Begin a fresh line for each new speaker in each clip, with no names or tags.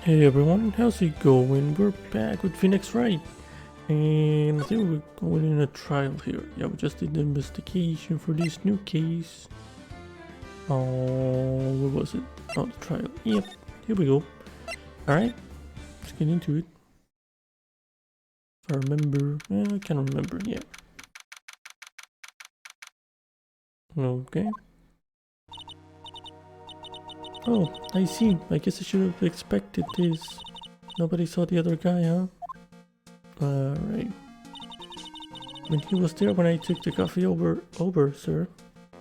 Hey everyone, how's it going? We're back with Phoenix Wright. And I think we're going in a trial here. Yeah, we just did the investigation for this new case. Oh, what was it? Oh, the trial. Yep, here we go. Alright, let's get into it. If I remember. I can't remember, yeah. Okay. Oh, I see. I guess I should have expected this. Nobody saw the other guy, huh? Alright. When he was there when I took the coffee over, sir.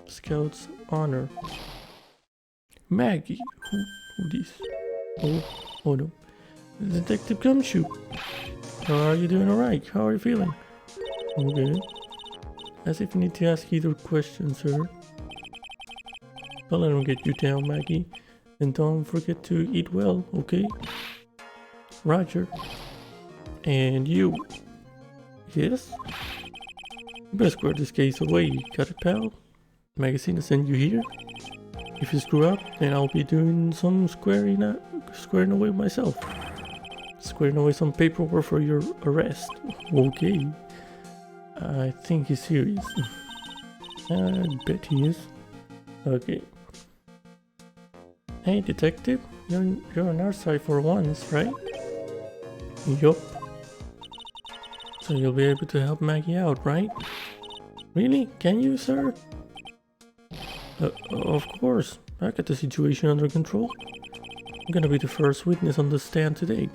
Scout's honor. Maggie. Who this? Oh no. Detective Gumshoe. How are you doing? Alright. How are you feeling? Okay. As if you need to ask either question, sir. Don't let him get you down, Maggie. And don't forget to eat well, okay? Roger. And you. Yes? Best square this case away, got it, pal? Magazine to send you here? If you screw up, then I'll be doing some squaring away myself. Squaring away some paperwork for your arrest. Okay. I think he's serious. I bet he is. Okay. Hey, detective. You're on our side for once, right? Yup. So you'll be able to help Maggie out, right? Really? Can you, sir? Of course. I got the situation under control. I'm gonna be the first witness on the stand today.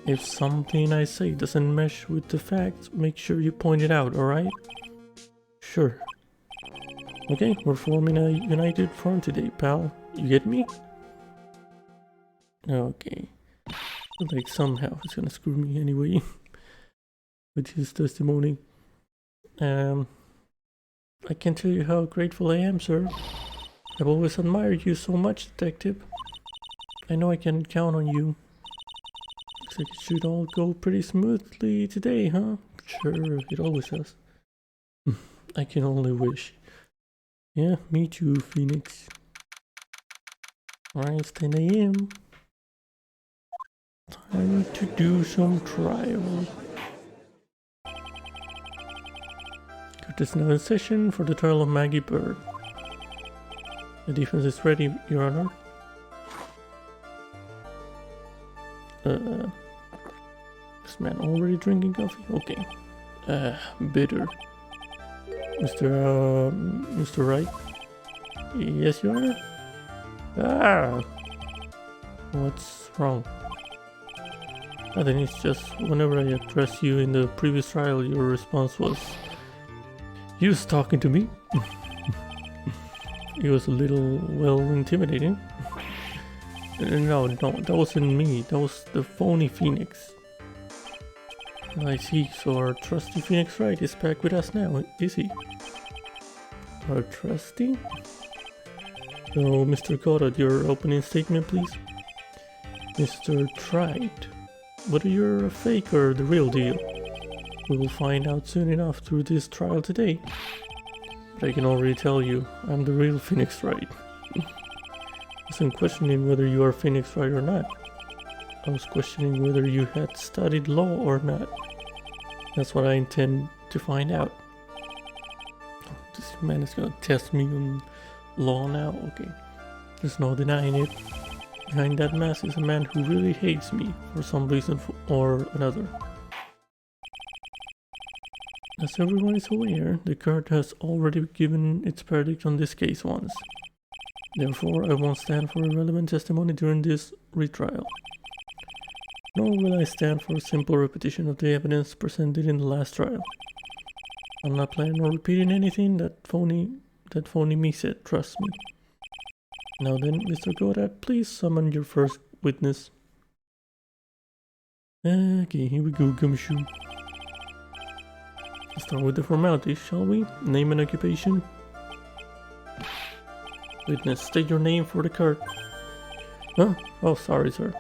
If something I say doesn't mesh with the facts, make sure you point it out, alright? Sure. Okay, we're forming a united front today, pal. You get me? Okay. Like somehow he's gonna screw me anyway. With his testimony. I can tell you how grateful I am, sir. I've always admired you so much, detective. I know I can count on you. Looks like it should all go pretty smoothly today, huh? Sure, it always does. I can only wish. Yeah, me too, Phoenix. Alright, it's 10 AM. Time to do some trial. Court is now in session for the trial of Maggie Bird. The defense is ready, Your Honor. This man already drinking coffee? Okay. Bitter. Mr. Wright? Yes, Your Honor? Ah! What's wrong? I think it's just whenever I addressed you in the previous trial, your response was... You was talking to me? It was a little, well, intimidating. No, that wasn't me. That was the phony Phoenix. I see, so our trusty Phoenix Wright is back with us now, is he? Our trusty? So, Mr. Goddard, your opening statement, please. Mr. Wright, whether you're a fake or the real deal, we will find out soon enough through this trial today. But I can already tell you, I'm the real Phoenix Wright. I wasn't questioning whether you are Phoenix Wright or not. I was questioning whether you had studied law or not. That's what I intend to find out. This man is gonna test me on law now? Okay. There's no denying it. Behind that mask is a man who really hates me for some reason or another. As everyone is aware, the court has already given its verdict on this case once. Therefore, I won't stand for irrelevant testimony during this retrial. Nor will I stand for a simple repetition of the evidence presented in the last trial. I'm not planning on repeating anything that phony me said, trust me. Now then, Mr. Goddard, please summon your first witness. Okay, here we go, Gumshoe. Let's start with the formalities, shall we? Name and occupation. Witness, state your name for the court. Huh? Oh, sorry, sir.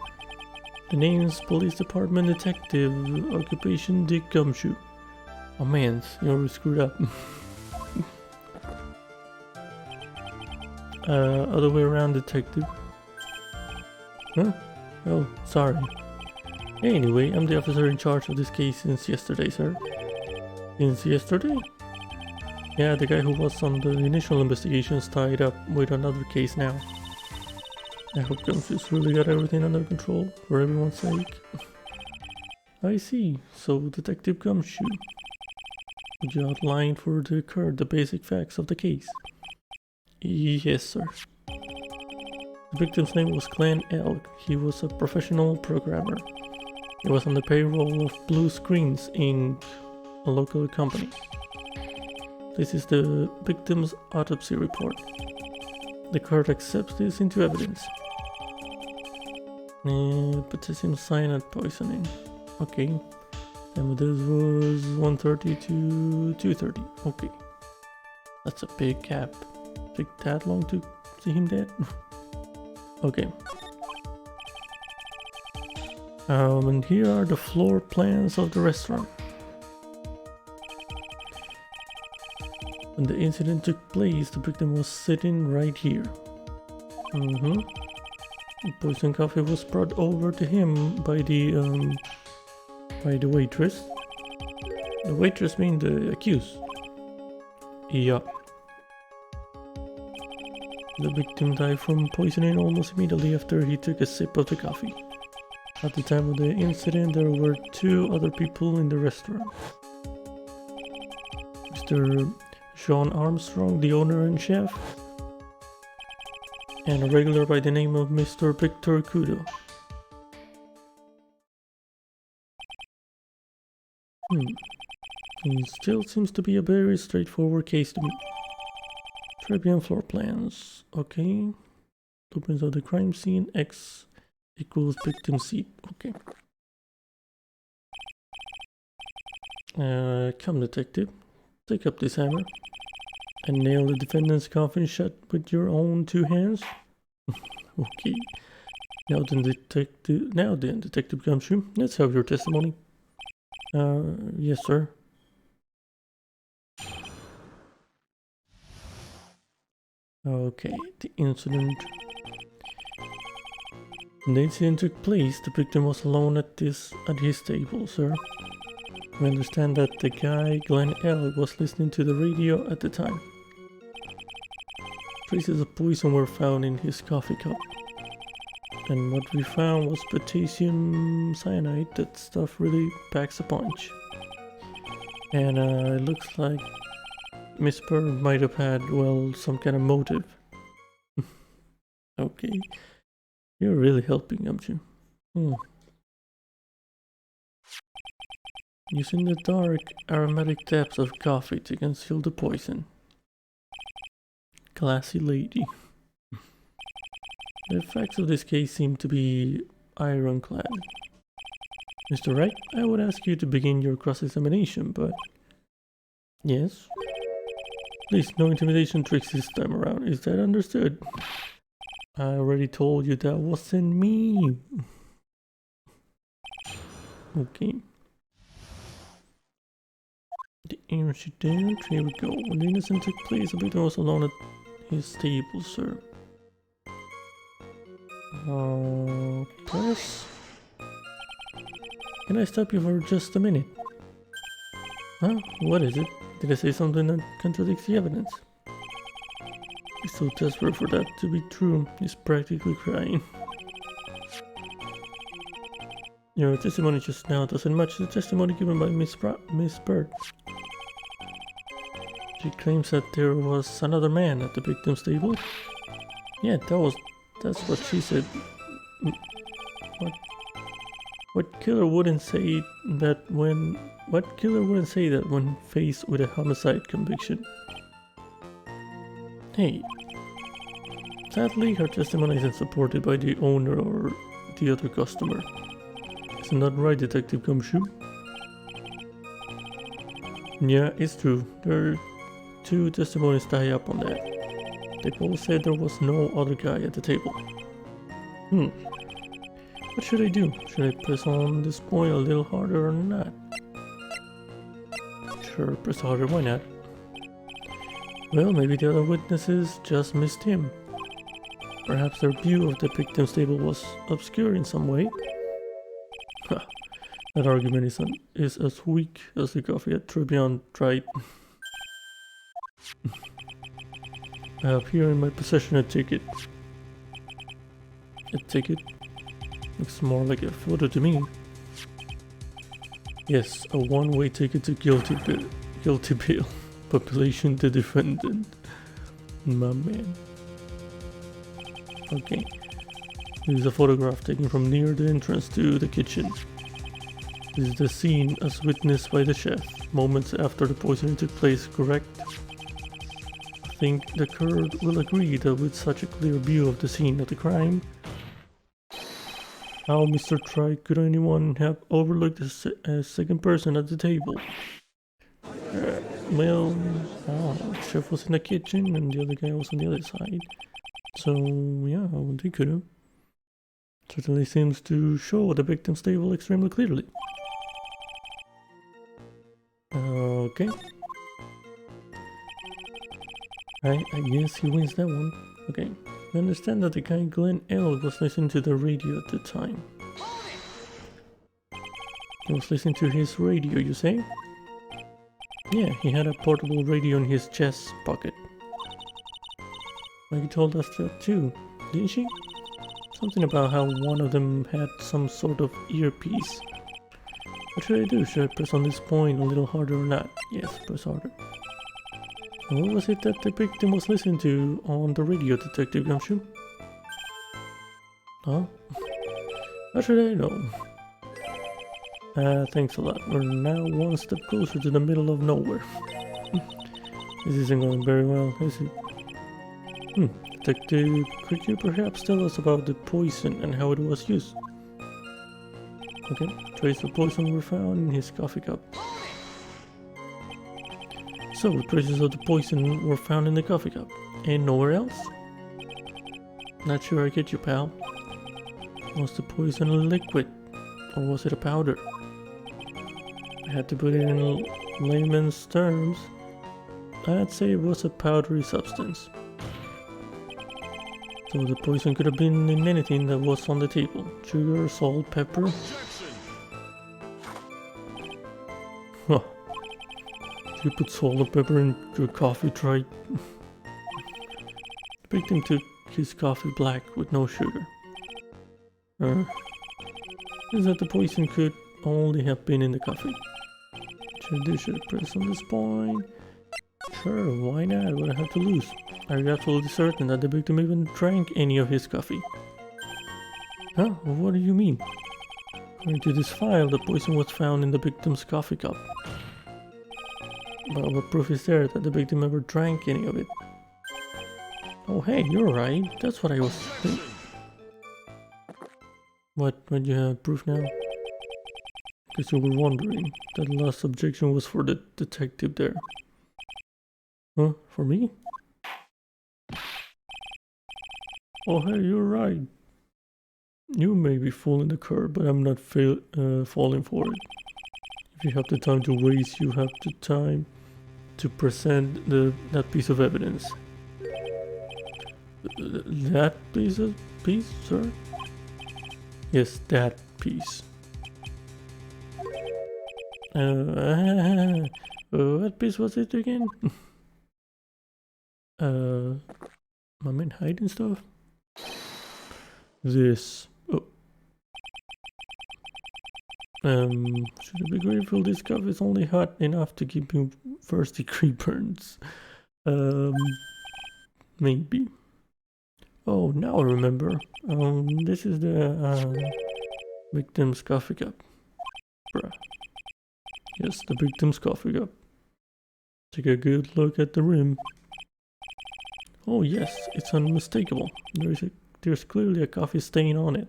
The name is Police Department Detective, occupation Dick Gumshoe. Oh man, you already screwed up. Other way around, detective. Huh? Oh, sorry. Anyway, I'm the officer in charge of this case since yesterday, sir. Since yesterday? Yeah, the guy who was on the initial investigations tied up with another case now. I hope Gumshoe's really got everything under control, for everyone's sake. I see. So, Detective Gumshoe, would you outline for the court the basic facts of the case? Yes, sir. The victim's name was Glenn Elk. He was a professional programmer. He was on the payroll of Blue Screens Inc., a local company. This is the victim's autopsy report. The court accepts this into evidence. Potassium cyanide poisoning. Okay. And this was 1:30 to 2:30. Okay. That's a big gap. Took that long to see him dead? Okay. And here are the floor plans of the restaurant. When the incident took place, the victim was sitting right here. The poison coffee was brought over to him by the waitress. The waitress means the accused. Yeah. The victim died from poisoning almost immediately after he took a sip of the coffee. At the time of the incident, there were 2 other people in the restaurant. Mr. John Armstrong, the owner and chef, and a regular by the name of Mr. Victor Kudo. It still seems to be a very straightforward case to me. Tribune floor plans. Okay. Blueprints of the crime scene. X equals victim seat. Okay. Come, detective. Take up this hammer and nail the defendant's coffin shut with your own 2 hands. Okay. Now then, Detective Gumshoe, let's have your testimony. Yes, sir. Okay, the incident. When the incident took place, the victim was alone at his table, sir. We understand that the guy, Glenn Elk, was listening to the radio at the time. Traces of poison were found in his coffee cup. And what we found was potassium cyanide. That stuff really packs a punch. And it looks like Miss Bird might have had, well, some kind of motive. Okay. You're really helping, aren't you? Using the dark, aromatic depths of coffee to conceal the poison. Classy lady. The facts of this case seem to be ironclad. Mr. Wright, I would ask you to begin your cross-examination, but... Yes? Please, no intimidation tricks this time around. Is that understood? I already told you that wasn't me. Okay. The incident, here we go. When the incident took place, the victim was alone at his table, sir. Press. Can I stop you for just a minute? Huh? What is it? Did I say something that contradicts the evidence? He's so desperate for that to be true, he's practically crying. Your testimony just now doesn't match the testimony given by Miss Bird. She claims that there was another man at the victim's table. Yeah, that's what she said. What killer wouldn't say that when faced with a homicide conviction? Hey, sadly her testimony isn't supported by the owner or the other customer. Isn't that right, Detective Gumshoe? Yeah, it's true. There are 2 testimonies tie up on that. They both said there was no other guy at the table. What should I do? Should I press on this point a little harder or not? Sure, press harder, why not? Well, maybe the other witnesses just missed him. Perhaps their view of the victim's table was obscure in some way. That argument is as weak as the coffee at Tribune tried. I have here in my possession a ticket. A ticket? Looks more like a photo to me. Yes, a one-way ticket to guilty bill. Population the defendant. My man. Okay. This is a photograph taken from near the entrance to the kitchen. This is the scene as witnessed by the chef, moments after the poisoning took place, correct? I think the crowd will agree that with such a clear view of the scene of the crime, how, Mr. Wright, could anyone have overlooked a second person at the table? Well, the chef was in the kitchen and the other guy was on the other side. So, yeah, they could have. Certainly seems to show the victim's table extremely clearly. Okay. I guess he wins that one. Okay. I understand that the guy Glenn L was listening to the radio at the time. He was listening to his radio, you say? Yeah, he had a portable radio in his chest pocket. Maggie told us that too, didn't she? Something about how one of them had some sort of earpiece. What should I do? Should I press on this point a little harder or not? Yes, press harder. And what was it that the victim was listening to on the radio, Detective Gumshoe? Huh? How should I know? Thanks a lot. We're now one step closer to the middle of nowhere. This isn't going very well, is it? Detective, could you perhaps tell us about the poison and how it was used? Okay, traces of poison were found in his coffee cup. So, traces of the poison were found in the coffee cup, and nowhere else? Not sure I get you, pal. Was the poison a liquid, or was it a powder? I had to put it in layman's terms. I'd say it was a powdery substance. So the poison could have been in anything that was on the table. Sugar, salt, pepper. Huh. You put salt and pepper in your coffee, right? The victim took his coffee black with no sugar. Is that the poison could only have been in the coffee? Should I press on this point? Sure, why not? What I have to lose? Are you absolutely certain that the victim even drank any of his coffee? Huh? What do you mean? According to this file, the poison was found in the victim's coffee cup. But what proof is there that the victim ever drank any of it? Oh hey, you're right. That's what I was thinking. What you have proof now? Because you were wondering. That last objection was for the detective there. Huh? For me? Oh hey, you're right. You may be fooling the curve, but I'm not falling for it. If you have the time to waste, you have the time to present that piece of evidence. That piece, sir? Yes, that piece. What piece was it again? My man hiding stuff? This. Oh. Should I be grateful this coffee is only hot enough to give me first degree burns? Maybe. Oh, now I remember. This is the victim's coffee cup. Bruh. Yes, the victim's coffee cup. Take a good look at the rim. Oh yes, it's unmistakable. There's clearly a coffee stain on it.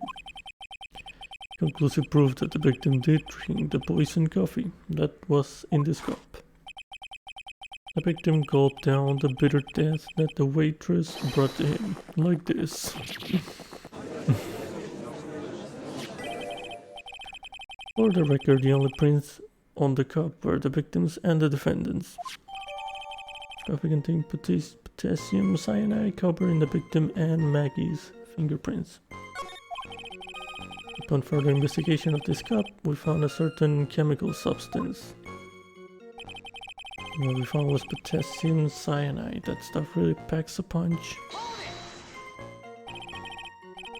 Conclusive proof that the victim did drink the poisoned coffee that was in this cup. The victim gulped down the bitter death that the waitress brought to him, like this. For the record, the only prints on the cup were the victims and the defendants. Coffee contained potassium cyanide covering the victim and Maggie's fingerprints. Upon further investigation of this cup, we found a certain chemical substance. What we found was potassium cyanide. That stuff really packs a punch.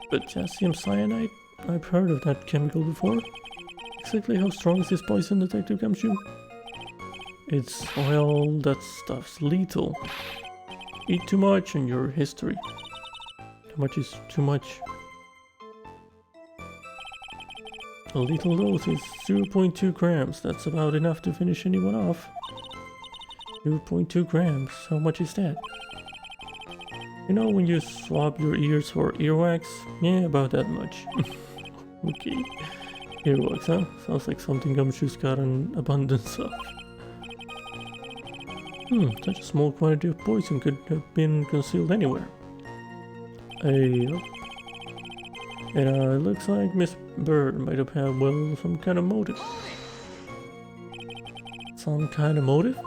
Potassium cyanide? I've heard of that chemical before. Exactly how strong is this poison, Detective Gumshoe? It's, well, that stuff's lethal. Eat too much and your history. How much is too much? A lethal dose is 0.2 grams. That's about enough to finish anyone off. 0.2 grams. How much is that? You know when you swab your ears for earwax? Yeah, about that much. Okay. Earwax, huh? Sounds like something Gumshoe's got an abundance of. Such a small quantity of poison could have been concealed anywhere. Yup. And it looks like Miss Bird might have had, well, some kind of motive. Some kind of motive?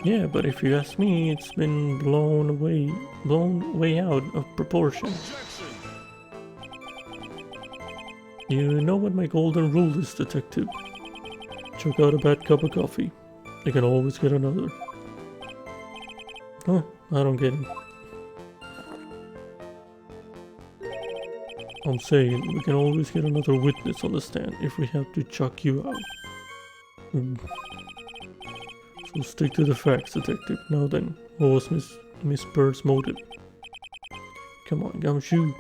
Yeah, but if you ask me, it's been blown way out of proportion. You know what my golden rule is, Detective. Chuck out a bad cup of coffee. I can always get another. Huh? I don't get it. I'm saying we can always get another witness on the stand if we have to chuck you out. So stick to the facts, Detective. Now then, what was Miss Bird's motive? Come on, Gumshoe.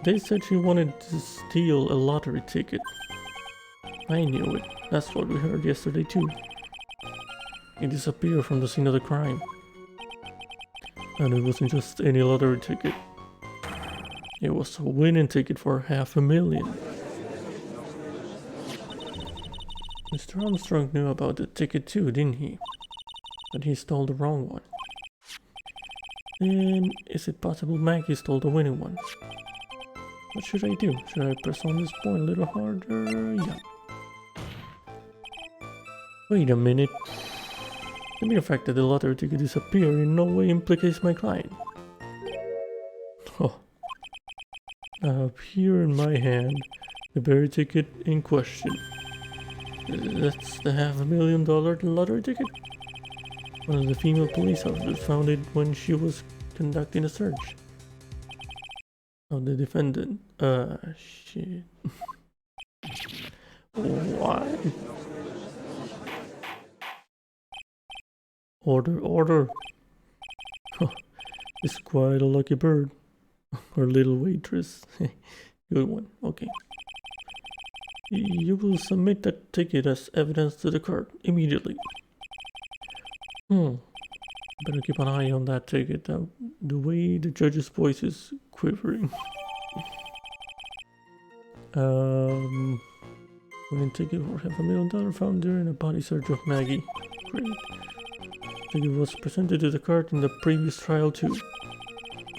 They said she wanted to steal a lottery ticket. I knew it. That's what we heard yesterday too. He disappeared from the scene of the crime. And it wasn't just any lottery ticket. It was a winning ticket for $500,000. Mr. Armstrong knew about the ticket too, didn't he? But he stole the wrong one. Then, is it possible Maggie stole the winning one? What should I do? Should I press on this point a little harder? Yeah. Wait a minute. The mere fact that the lottery ticket disappeared in no way implicates my client. Oh. I have here in my hand the very ticket in question. That's the $500,000 lottery ticket? One of the female police officers found it when she was conducting a search of the defendant. Shit. What? Order. It's quite a lucky bird. Or little waitress. Good one, okay. You will submit that ticket as evidence to the court immediately. Better keep an eye on that ticket. The way the judge's voice is quivering. Winning ticket for $500,000 found during a body search of Maggie. Great. Ticket was presented to the court in the previous trial too.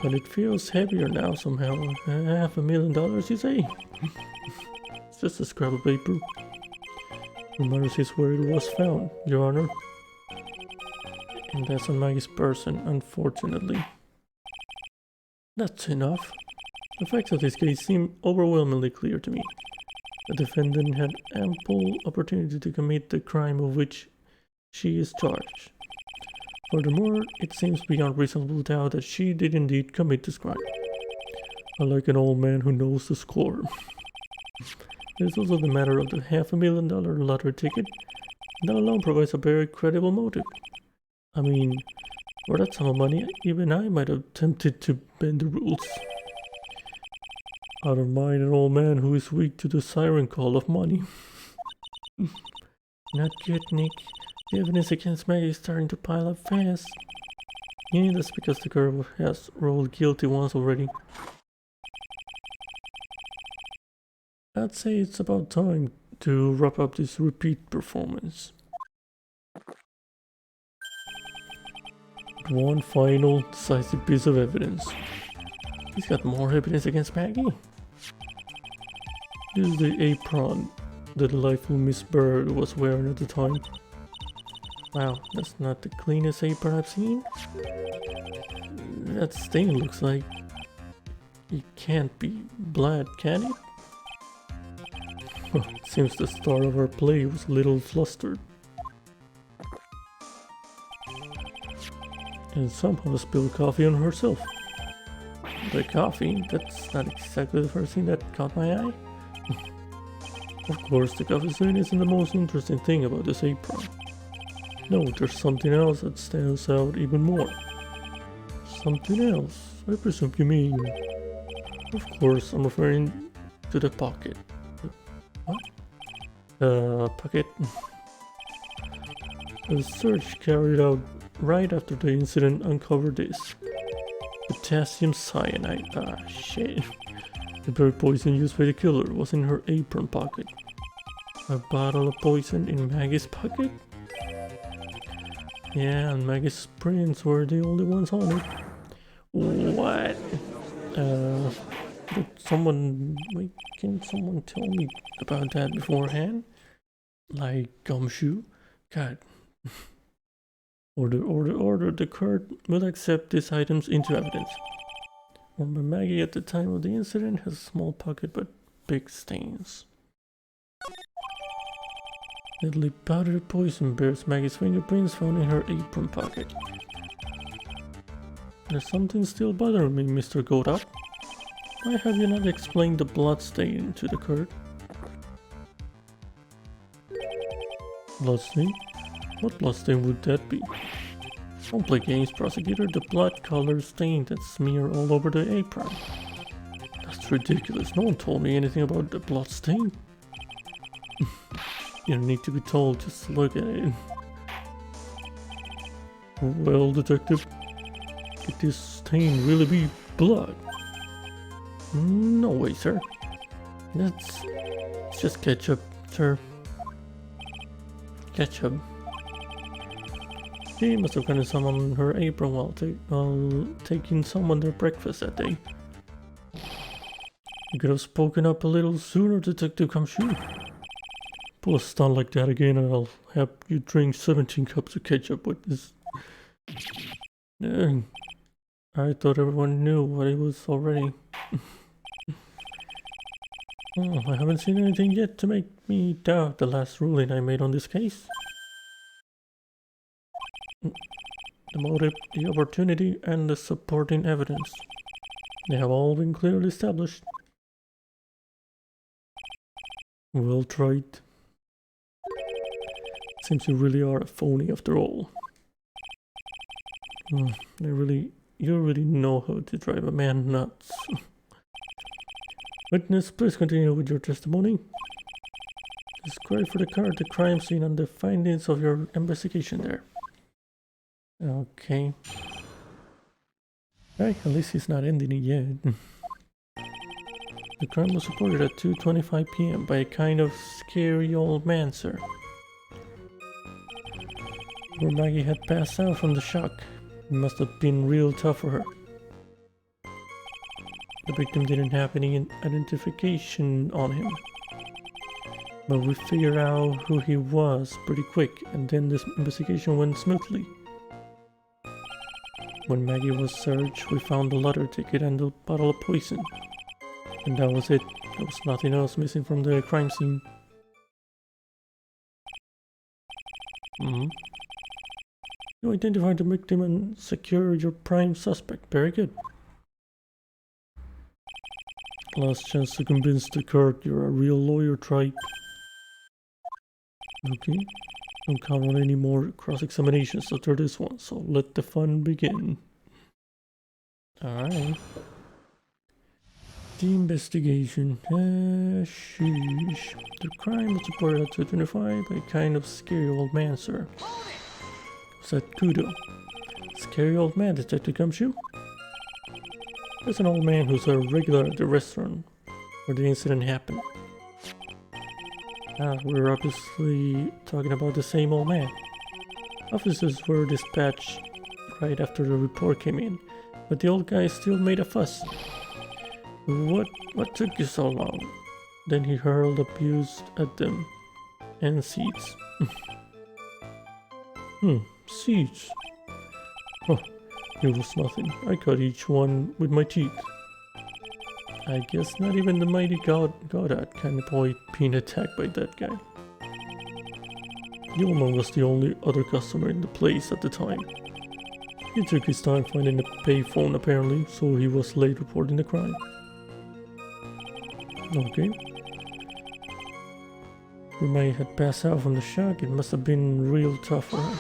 But it feels heavier now somehow. $500,000, you say? It's just a scrap of paper. The matter is where it was found, Your Honor. And that's on Maggie's person, unfortunately. That's enough. The facts of this case seem overwhelmingly clear to me. The defendant had ample opportunity to commit the crime of which she is charged. Furthermore, it seems beyond reasonable doubt that she did indeed commit this crime. Unlike an old man who knows the score. There's also the matter of the $500,000 lottery ticket. That alone provides a very credible motive. I mean, for that sum of money, even I might have attempted to bend the rules. I don't mind an old man who is weak to the siren call of money. Not good, Nick. The evidence against Maggie is starting to pile up fast. Yeah, that's because the girl has rolled guilty once already. I'd say it's about time to wrap up this repeat performance. One final decisive piece of evidence. He's got more evidence against Maggie. This is the apron that the delightful Miss Bird was wearing at the time. Wow, that's not the cleanest apron I've seen. That stain looks like it can't be blood, can it? It seems the start of our play was a little flustered. And somehow spilled coffee on herself. The coffee? That's not exactly the first thing that caught my eye. Of course, the coffee stain isn't the most interesting thing about this apron. No, there's something else that stands out even more. Something else? I presume you mean... Of course, I'm referring to the pocket. What? Pocket? A search carried out right after the incident uncovered this. Potassium cyanide. Ah, shit. The very poison used by the killer was in her apron pocket. A bottle of poison in Maggie's pocket? Yeah, and Maggie's prints were the only ones on it. What? Did someone... Wait, can someone tell me about that beforehand? Like Gumshoe? God. Order, the court will accept these items into evidence. Worn by Maggie at the time of the incident has a small pocket but big stains. Deadly powder poison bears Maggie's fingerprints found in her apron pocket. There's something still bothering me, Mr. Godot. Why have you not explained the blood stain to the court? Bloodstain? What bloodstain would that be? Don't play games, prosecutor. The blood color stain that's smeared all over the apron. That's ridiculous. No one told me anything about the blood stain. You don't need to be told, just look at it. Well, detective, could this stain really be blood? No way, sir. It's just ketchup, sir. Ketchup. She must have gotten some on her apron while taking someone their breakfast that day. You could have spoken up a little sooner, Detective Gumshoe. Pull a stunt like that again and I'll have you drink 17 cups of ketchup with this. I thought everyone knew what it was already. Oh, I haven't seen anything yet to make me doubt the last ruling I made on this case. The motive, the opportunity, and the supporting evidence. They have all been clearly established. Well tried. Seems you really are a phony after all. You really know how to drive a man nuts. Witness, please continue with your testimony. Describe for the court the crime scene and the findings of your investigation there. Okay. Right, at least he's not ending it yet. The crime was reported at 2:25 p.m. by a kind of scary old man, sir. Where Maggie had passed out from the shock. It must have been real tough for her. The victim didn't have any identification on him. But we figured out who he was pretty quick, and then this investigation went smoothly. When Maggie was searched, we found the lottery ticket and the bottle of poison. And that was it. There was nothing else missing from the crime scene. You identified the victim and secured your prime suspect. Very good. Last chance to convince the court you're a real lawyer, Tripe. Okay. Don't count on any more cross-examinations after this one, so let the fun begin. Alright. The investigation. Sheesh. The crime was reported at 2:25 by a kind of scary old man, sir. Was that Kudo? Scary old man, Detective Gumshoe? There's an old man who's a regular at the restaurant where the incident happened. We're obviously talking about the same old man. Officers were dispatched right after the report came in, but the old guy still made a fuss. What took you so long? Then he hurled abuse at them and seeds. Seeds. Huh, it was nothing. I cut each one with my teeth. I guess not even the mighty Goddard can avoid being attacked by that guy. Yulman was the only other customer in the place at the time. He took his time finding a payphone apparently, so he was late reporting the crime. Okay. When May had passed out from the shock, it must have been real tough for her.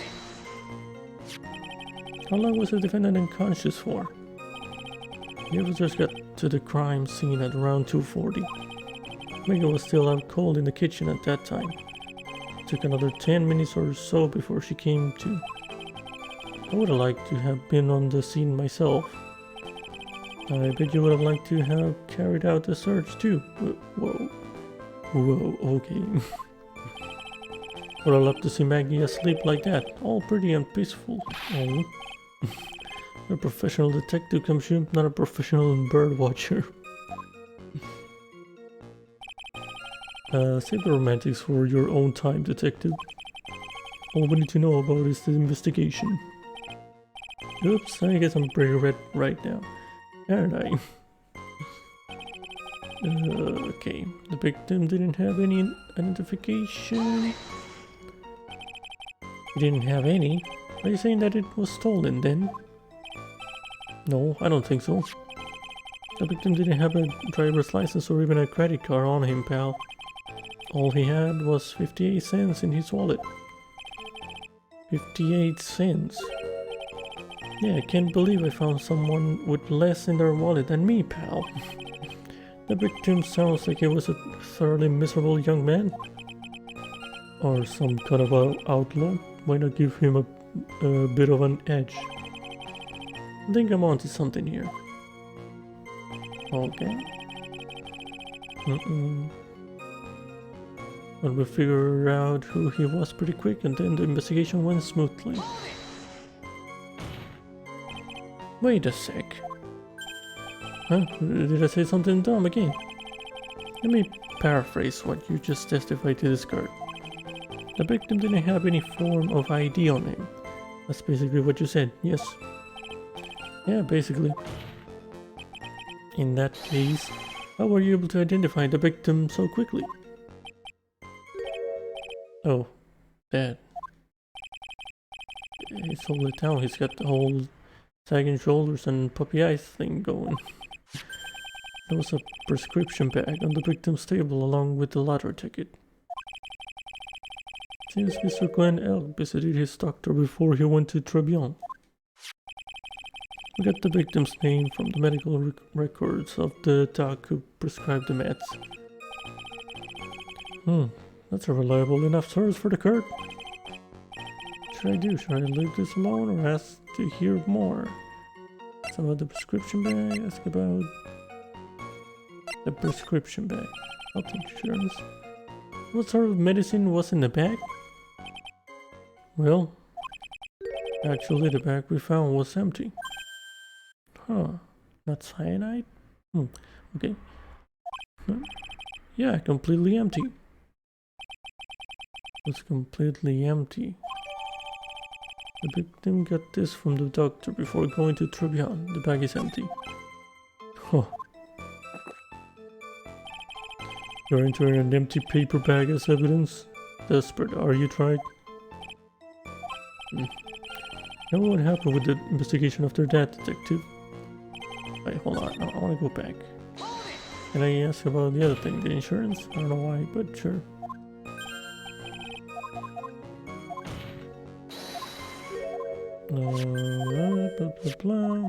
How long was the defendant unconscious for? The officers got to the crime scene at around 2:40. Megan was still out cold in the kitchen at that time. It took another 10 minutes or so before she came to. I would have liked to have been on the scene myself. I bet you would have liked to have carried out the search too. Whoa, okay. Would have loved to see Maggie asleep like that, all pretty and peaceful. Oh. A professional detective comes here, not a professional bird watcher. Save the romantics for your own time, detective. All we need to know about is the investigation. Oops, I guess I'm pretty red right now, aren't I? Okay, the victim didn't have any identification. He didn't have any? Are you saying that it was stolen then? No, I don't think so. The victim didn't have a driver's license or even a credit card on him, pal. All he had was 58 cents in his wallet. 58 cents? Yeah, I can't believe I found someone with less in their wallet than me, pal. The victim sounds like he was a thoroughly miserable young man. Or some kind of an outlaw. Why not give him a bit of an edge? I think I'm onto something here. Okay. But we figured out who he was pretty quick, and then the investigation went smoothly. Wait a sec. Huh? Did I say something dumb again? Let me paraphrase what you just testified to this court. The victim didn't have any form of ID on him. That's basically what you said, yes? Yeah, basically. In that case, how were you able to identify the victim so quickly? Oh, that. He's holding it down. He's got the whole sagging shoulders and puppy eyes thing going. There was a prescription bag on the victim's table along with the lottery ticket. Seems Mr. Glenn Elk visited his doctor before he went to Tribulations. We got the victim's name from the medical records of the doc who prescribed the meds. That's a reliable enough source for the court. What should I do? Should I leave this alone or ask to hear more? Ask about the prescription bag, ask about the prescription bag. Health insurance. What sort of medicine was in the bag? Well, actually the bag we found was empty. Huh, not cyanide? Okay. Yeah, completely empty. It was completely empty. The victim got this from the doctor before going to Tribulations. The bag is empty. Huh. You're entering an empty paper bag as evidence? Desperate, are you, tried? Now what happened with the investigation after that, detective? Wait, hold on, I want to go back. Can I ask about the other thing, the insurance? I don't know why, but sure. Blah, blah, blah.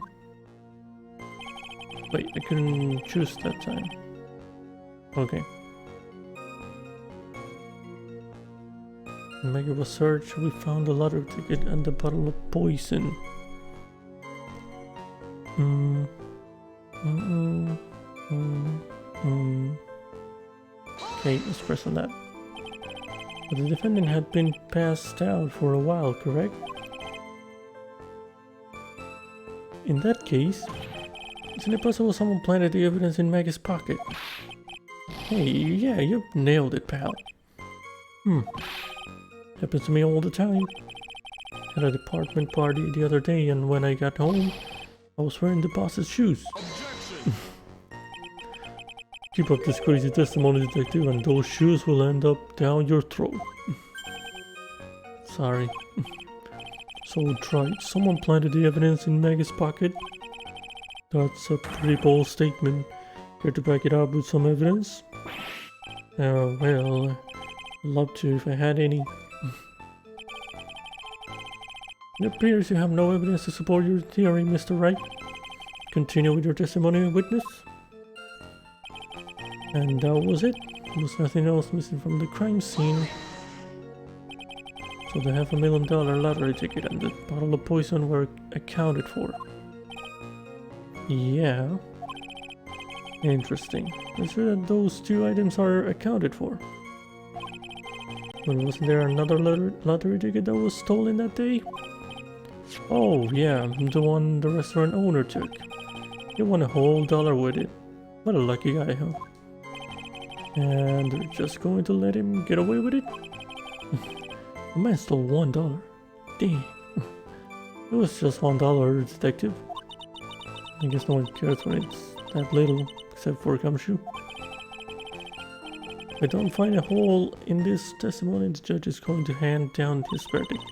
Wait, I couldn't choose that time. Okay. Make a search, we found the lottery ticket and the bottle of poison. Okay, let's press on that. But the defendant had been passed out for a while, correct? In that case, isn't it possible someone planted the evidence in Maggie's pocket? Hey, yeah, you nailed it, pal. Happens to me all the time. Had a department party the other day, and when I got home, I was wearing the boss's shoes. Keep up this crazy testimony, detective, and those shoes will end up down your throat. Sorry. So tried. Someone planted the evidence in Maggie's pocket. That's a pretty bold statement. Care to back it up with some evidence? Well, I'd love to if I had any. It appears you have no evidence to support your theory, Mr. Wright. Continue with your testimony, witness. And that was it. There was nothing else missing from the crime scene. So the $500,000 lottery ticket and the bottle of poison were accounted for. Yeah. Interesting. I'm sure that those two items are accounted for. But wasn't there another lottery ticket that was stolen that day? Oh yeah, the one the restaurant owner took. He won a whole dollar with it. What a lucky guy, huh? And they're just going to let him get away with it? The man stole $1. Damn. It was just $1, detective. I guess no one cares when it's that little, except for Gumshoe. If I don't find a hole in this testimony, the judge is going to hand down his verdict.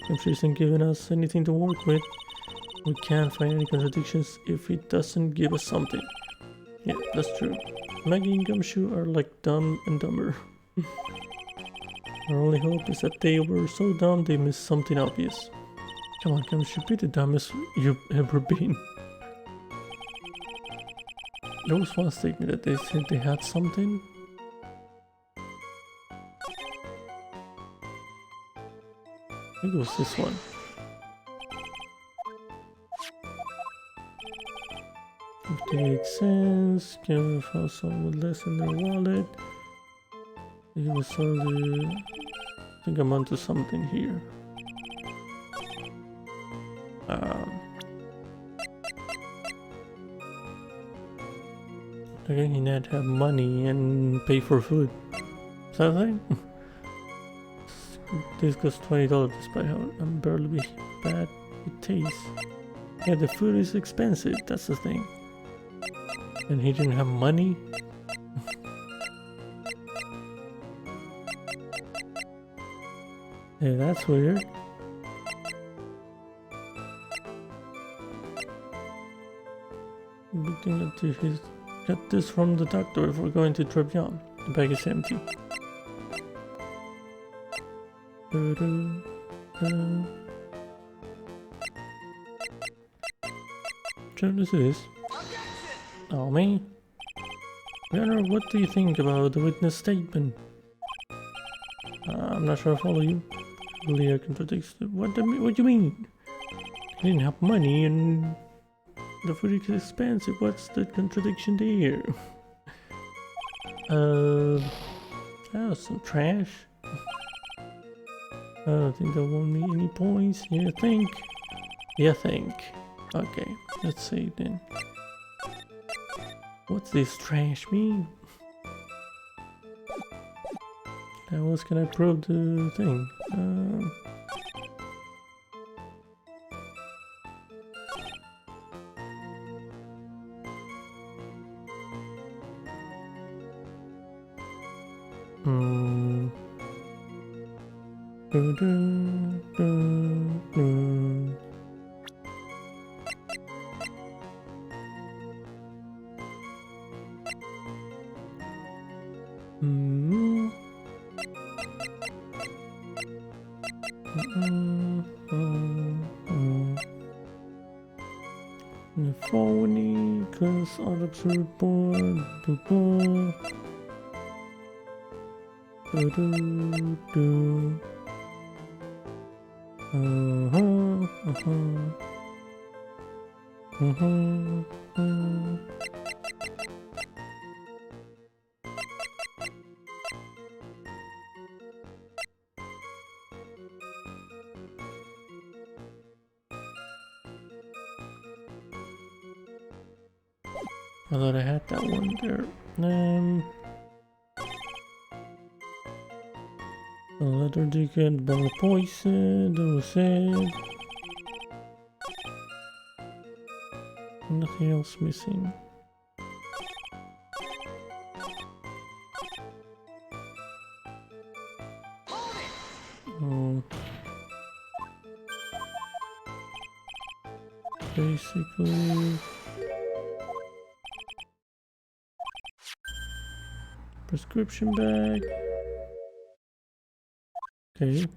Gumshoe isn't giving us anything to work with. We can't find any contradictions if it doesn't give us something. Yeah, that's true. Maggie and Gumshoe are like Dumb and Dumber. Our only hope is that they were so dumb they missed something obvious. Come on, Gumshoe, be the dumbest you've ever been. There was one statement that they said they had something. I think it was this one. 58 cents. Give us someone with less in their wallet. It was only. I think I'm onto something here. Again, he had to have money and pay for food. Is that a thing? This costs $20 despite how unbearably bad it tastes. Yeah, the food is expensive, that's the thing. And he didn't have money? Yeah, that's weird. We can get this from the doctor if we're going to Tribulations. The bag is empty. Sure, this is. Oh, me? Leonard, what do you think about the witness statement? I'm not sure I follow you. Leah contradicts. What do you mean? He didn't have money and the food is expensive. What's the contradiction there? That was some trash. I don't think that won me any points. You think? You think? Okay, let's see then. What's this trash mean? How else can I prove the thing? Phony, cause unobserved board. I thought I had that one there. A letter ticket, bottle of poison, that was it. Nothing else missing. Oh. Basically... prescription bag. Okay.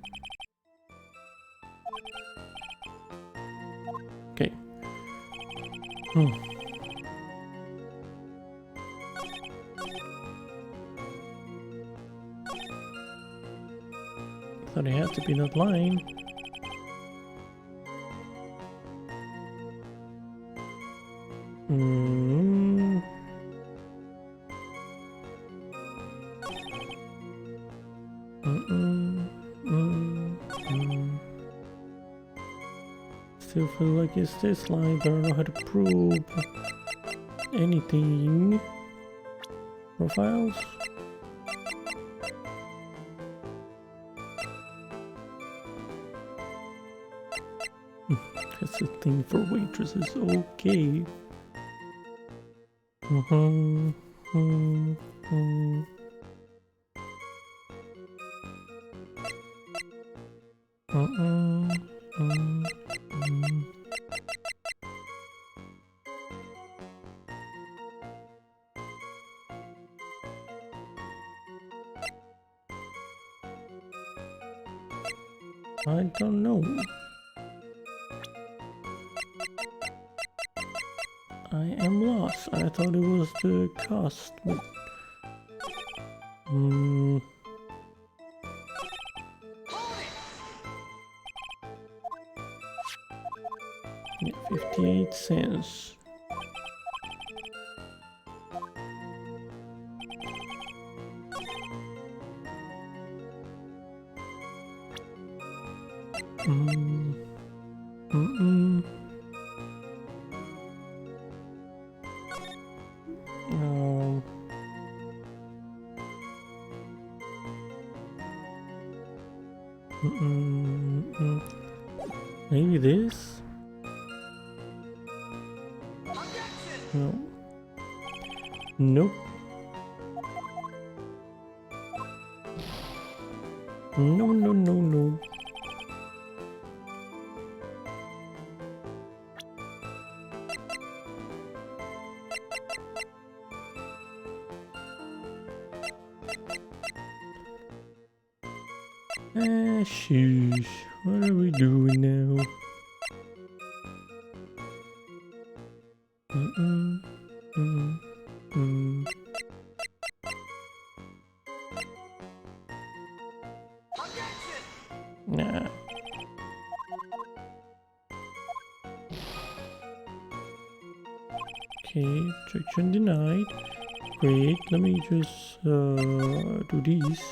Okay. Thought it had to be that line. Still feel like it's this line, but I don't know how to prove anything. Profiles? That's a thing for waitresses, okay. I don't know. I am lost. I thought it was the cost, but... yeah, 58 cents. Maybe this? No. Nope. No, no, no, no. Sheesh. What are we doing now? Nah. Okay, objection denied. Great, let me just do these.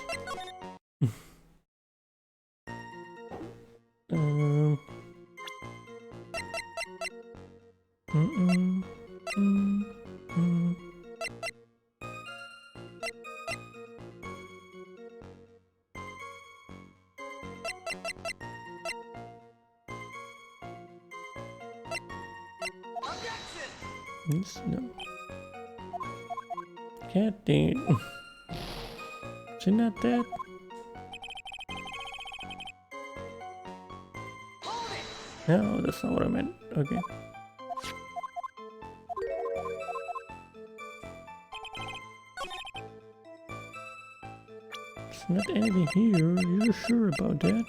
No. God dang it. Is it not that? No, that's not what I meant. Okay. There's not anything here. You're sure about that?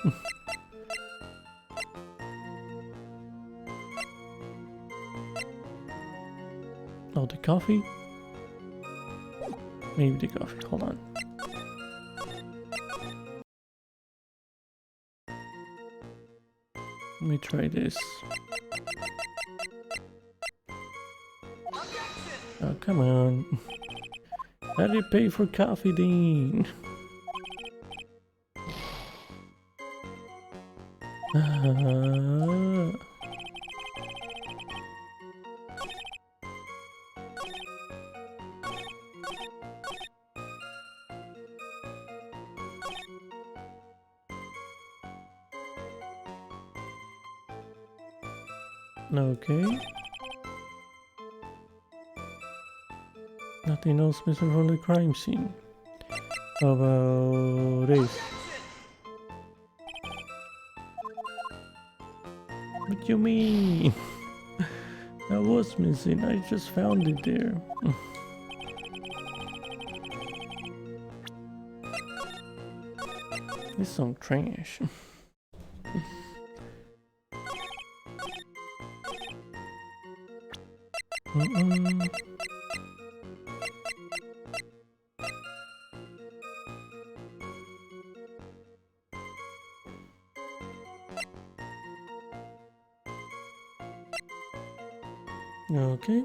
Oh, the coffee? Maybe the coffee. Hold on. Let me try this. Oh, come on. How do you pay for coffee, Dean? Okay. Nothing else missing from the crime scene. How about this? What you mean? That was missing. I just found it there. This some trash. Okay.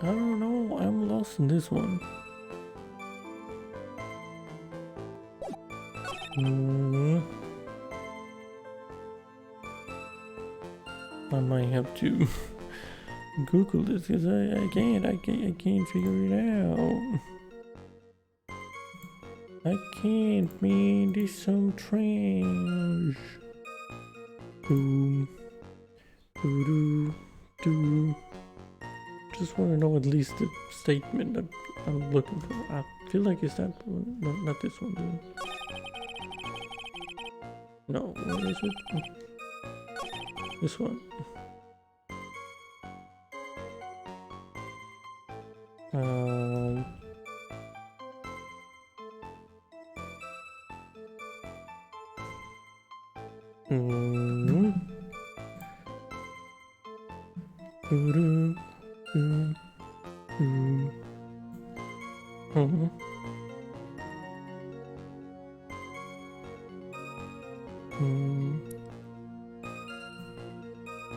I don't know, I'm lost in this one. I might have to Google this because I can't figure it out. I can't, man, this is some trash. Just want to know at least the statement that I'm looking for. I feel like it's that one. No, not this one. No, where is it? This one.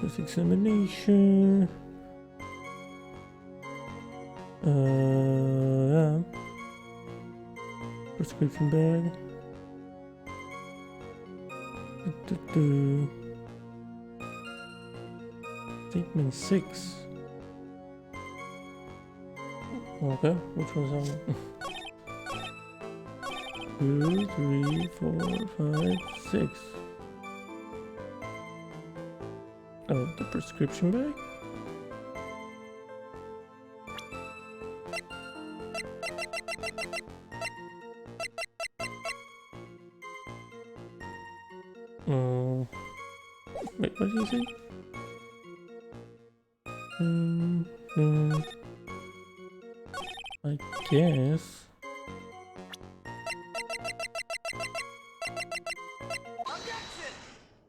This examination. Prescription bag. Statement 6. Okay, which one's that? 2, 3, 4, 5, 6. Oh, the prescription bag? Wait, what did you say? I guess.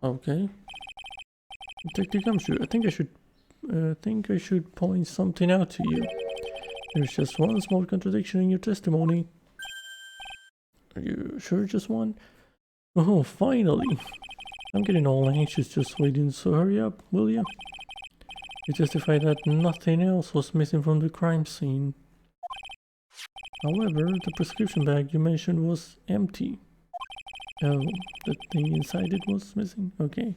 Okay. Detective Gumshoe, I think I should point something out to you. There's just one small contradiction in your testimony. Are you sure just one? Oh, finally! I'm getting all anxious just waiting, so hurry up, will ya? You testified that nothing else was missing from the crime scene. However, the prescription bag you mentioned was empty. Oh, the thing inside it was missing? Okay.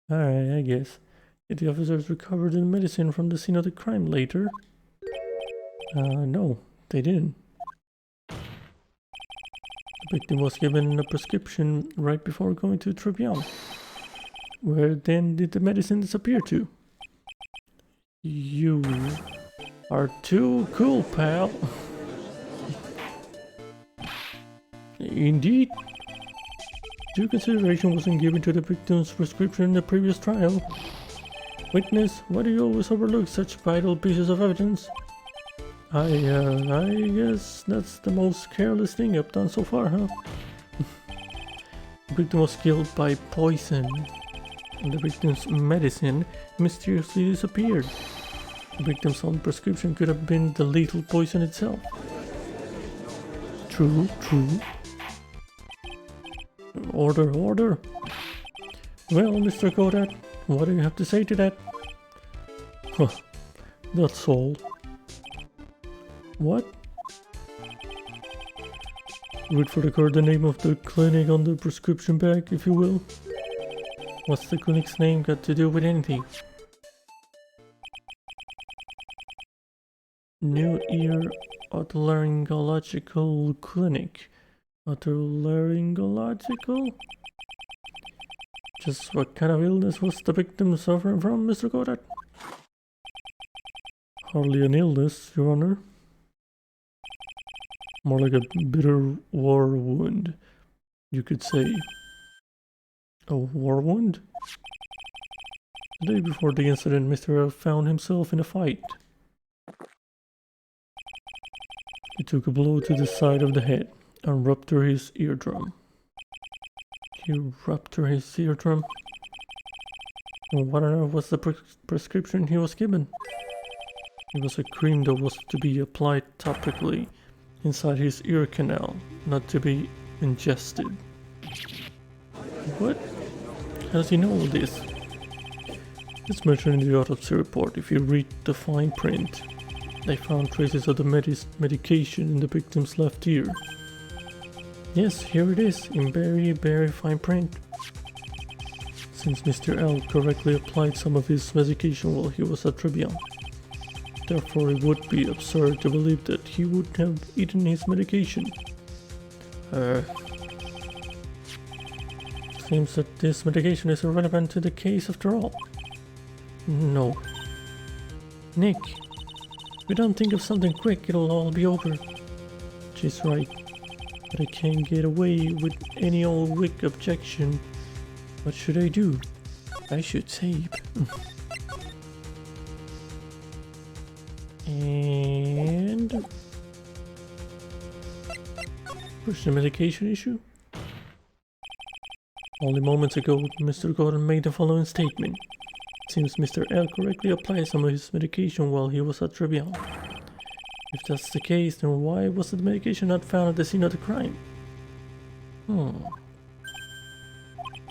Alright, I guess. Did the officers recover the medicine from the scene of the crime later? No, they didn't. The victim was given a prescription right before going to Tribulations. Where then did the medicine disappear to? You are too cool, pal. Indeed. Due consideration wasn't given to the victim's prescription in the previous trial. Witness, why do you always overlook such vital pieces of evidence? I guess that's the most careless thing I've done so far, huh? The victim was killed by poison, and the victim's medicine mysteriously disappeared. The victim's own prescription could have been the lethal poison itself. True. Order. Well, Mr. Kodak, what do you have to say to that? Huh, that's all. What? Read for the card the name of the clinic on the prescription bag, if you will. What's the clinic's name got to do with anything? New Ear Otolaryngological Clinic. Otolaryngological? Just what kind of illness was the victim suffering from, Mr. Kodak? Hardly an illness, Your Honor. More like a bitter war wound, you could say. A war wound? The day before the incident, Mr. L found himself in a fight. He took a blow to the side of the head and ruptured his eardrum. And what on earth was the prescription he was given? It was a cream that was to be applied topically inside his ear canal, not to be ingested. What? How does he know all this? It's mentioned in the autopsy report. If you read the fine print, they found traces of the medication in the victim's left ear. Yes, here it is, in very fine print. Since Mr. L correctly applied some of his medication while he was at Tribulations, therefore it would be absurd to believe that he would have eaten his medication. Seems that this medication is irrelevant to the case after all. No. Nick, if we don't think of something quick, it'll all be over. She's right. But I can't get away with any old weak objection. What should I do? I should save. And push the medication issue. Only moments ago, Mr. Gordon made the following statement. It seems Mr. L correctly applied some of his medication while he was at Tribulations. If that's the case, then why was the medication not found at the scene of the crime?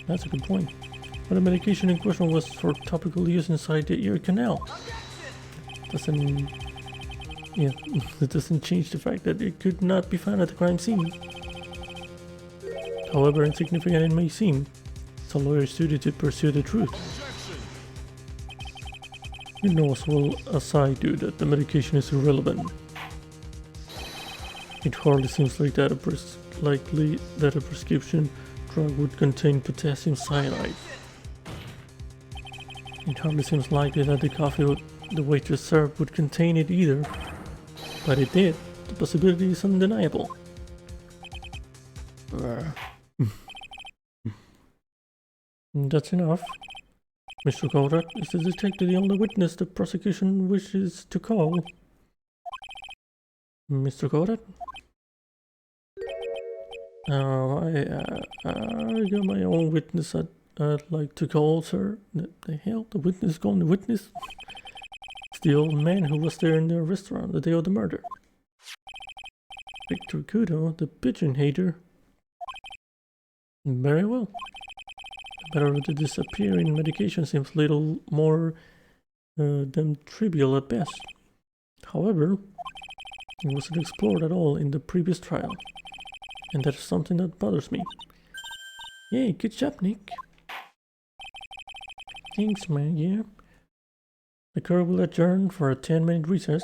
That's a good point. But the medication in question was for topical use inside the ear canal. It doesn't change the fact that it could not be found at the crime scene. However insignificant it may seem, it's a lawyer's duty to pursue the truth. You know as well as I do that the medication is irrelevant. It hardly seems like that likely that a prescription drug would contain potassium cyanide. It hardly seems likely that the coffee the waitress served would contain it either. But it did. The possibility is undeniable. That's enough. Mr. Kodak, is the detective the only witness the prosecution wishes to call? Mr. Kodak? I got my own witness I'd like to call, sir. The hell? The witness calling the witness? It's the old man who was there in the restaurant the day of the murder. Victor Kudo, the pigeon hater. Very well. The matter of the disappearing medication seems little more than trivial at best. However, it wasn't explored at all in the previous trial. And that is something that bothers me. Yay, good job, Nick. Thanks, man, yeah. The court will adjourn for a 10-minute recess,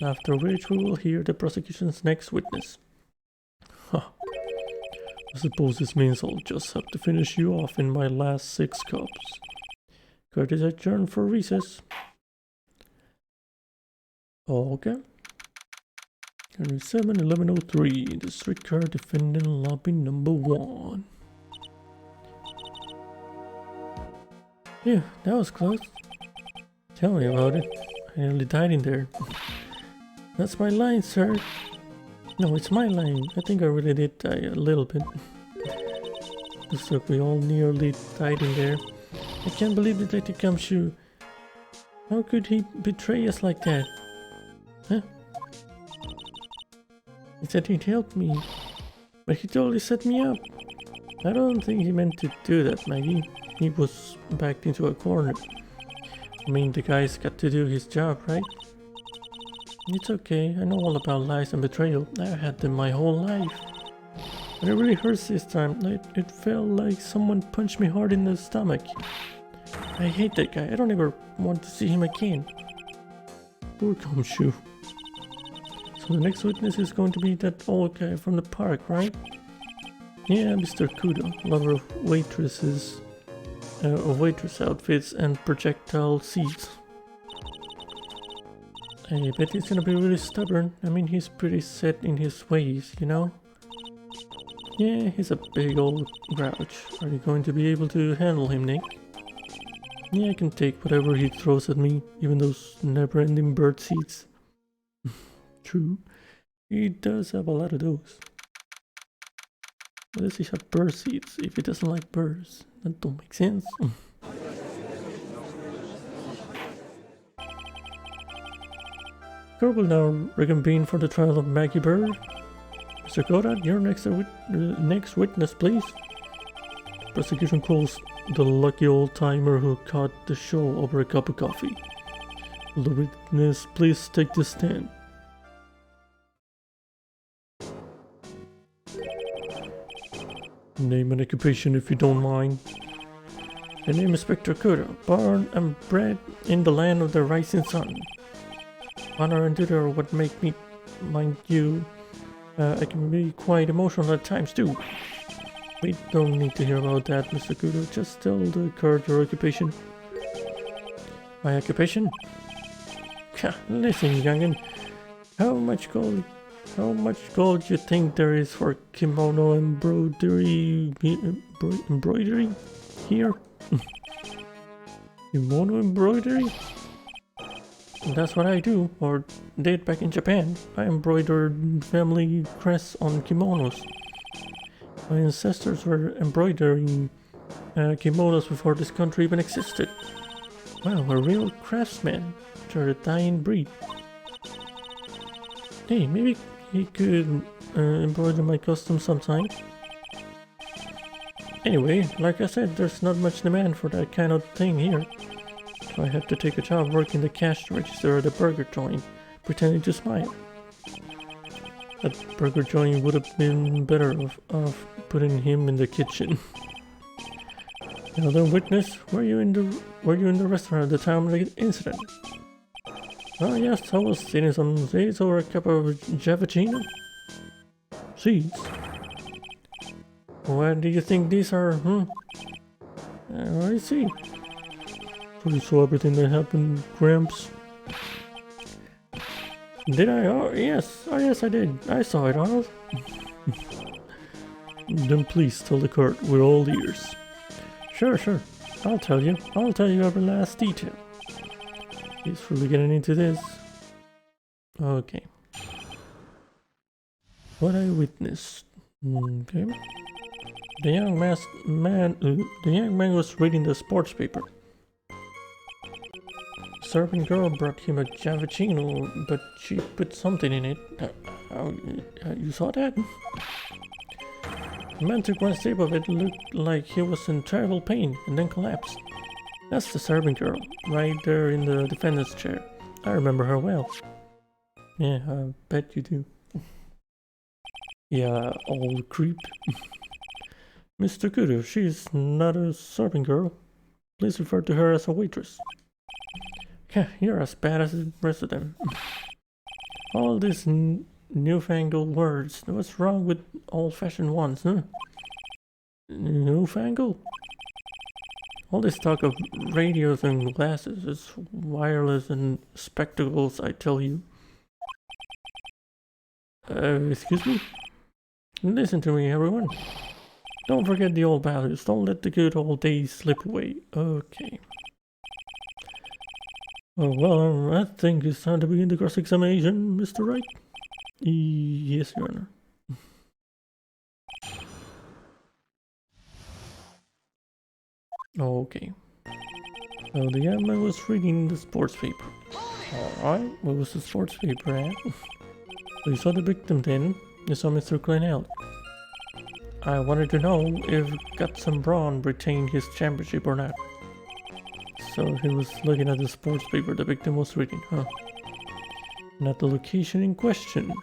after which we will hear the prosecution's next witness. Huh. I suppose this means I'll just have to finish you off in my last 6 cups. Court is adjourned for recess. Okay. 7-1103, the streetcar defendant lobby number 1. Yeah, that was close. Tell me about it. I nearly died in there. That's my line, sir. No, it's my line. I think I really did die a little bit. Looks like we all nearly died in there. I can't believe Detective Gumshoe. How could he betray us like that? Huh? He said he'd help me, but he totally set me up. I don't think he meant to do that, Maggie. He was backed into a corner. I mean, the guy's got to do his job, right? It's okay, I know all about lies and betrayal. I've had them my whole life. But it really hurts this time. It felt like someone punched me hard in the stomach. I hate that guy. I don't ever want to see him again. Poor Gumshoe. So the next witness is going to be that old guy from the park, right? Yeah, Mr. Kudo, lover of waitresses, waitress outfits and projectile seats. I bet he's gonna be really stubborn. I mean, he's pretty set in his ways, you know? Yeah, he's a big old grouch. Are you going to be able to handle him, Nick? Yeah, I can take whatever he throws at me, even those never-ending bird seeds. True, he does have a lot of those. Why does he have bird seeds if he doesn't like birds? That don't make sense. Court will now reconvene for the trial of Maggie Bird. Mr. Goddard, your next witness, please. Prosecution calls the lucky old timer who caught the show over a cup of coffee. Will the witness please take the stand? Name and occupation if you don't mind. The name is Inspector Kudo, born and bred in the land of the rising sun. Honor and duty are what make me, mind you, I can be quite emotional at times too. We don't need to hear about that, Mr. Kudo. Just tell the court your occupation. My occupation? Listen, youngin. How much gold you think there is for kimono embroidery here? Kimono embroidery? That's what I do, or did back in Japan. I embroidered family crests on kimonos. My ancestors were embroidering kimonos before this country even existed. Wow, a real craftsman. They're a dying breed. Hey, maybe he could embroider my costume sometime. Anyway, like I said, there's not much demand for that kind of thing here. So I had to take a job working the cash register at a burger joint, pretending to smile. That burger joint would have been better off putting him in the kitchen. Another witness, were you in the restaurant at the time of the incident? Oh yes, I was sitting some seeds over a cup of Javachino. Seeds? What do you think these are, I see. So you saw everything that happened, Gramps? Did I? Oh yes, I did. I saw it, Arnold. Then please tell the court, we're all ears. Sure. I'll tell you every last detail. Before we getting into this. Okay. What I witnessed. Okay. The young man was reading the sports paper. Serving girl brought him a Javachino, but she put something in it. You saw that? The man took one sip of it, looked like he was in terrible pain, and then collapsed. That's the serving girl, right there in the defendant's chair. I remember her well. Yeah, I bet you do. Yeah, old creep. Mr. Kudo, she's not a serving girl. Please refer to her as a waitress. You're as bad as the rest of them. All these newfangled words. What's wrong with old-fashioned ones, huh? Newfangled? All this talk of radios and glasses is wireless and spectacles, I tell you. Excuse me? Listen to me, everyone. Don't forget the old values. Don't let the good old days slip away. Okay. Oh, well, I think it's time to begin the cross-examination, Mr. Wright. Yes, Your Honor. Okay. So the young man was reading the sports paper. Alright, what was the sports paper at? We saw the victim then. You saw Mr. Glenn. I wanted to know if Gutson Braun retained his championship or not. So he was looking at the sports paper the victim was reading, huh? Not the location in question.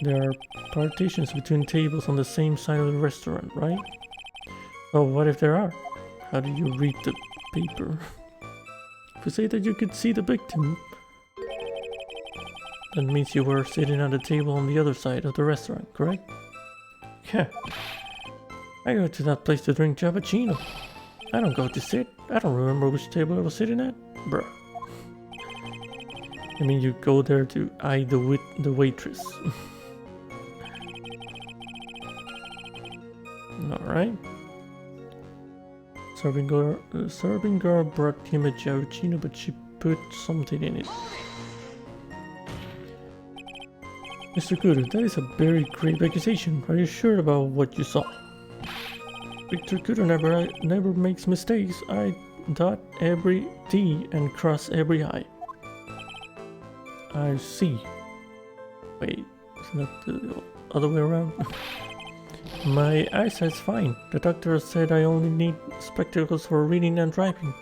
There are partitions between tables on the same side of the restaurant, right? Oh, what if there are? How do you read the paper? If you say that you could see the victim, that means you were sitting at a table on the other side of the restaurant, correct? Yeah. I go to that place to drink cappuccino. I don't go to sit. I don't remember which table I was sitting at. Bruh. I mean, you go there to eye the waitress. Alright. Serving girl brought him a cappuccino, but she put something in it. Mr. Kudo, that is a very grave accusation. Are you sure about what you saw? Victor Kudo never makes mistakes. I dot every T and cross every I. I see. Wait, isn't that the other way around? My eyesight's fine. The doctor said I only need spectacles for reading and driving.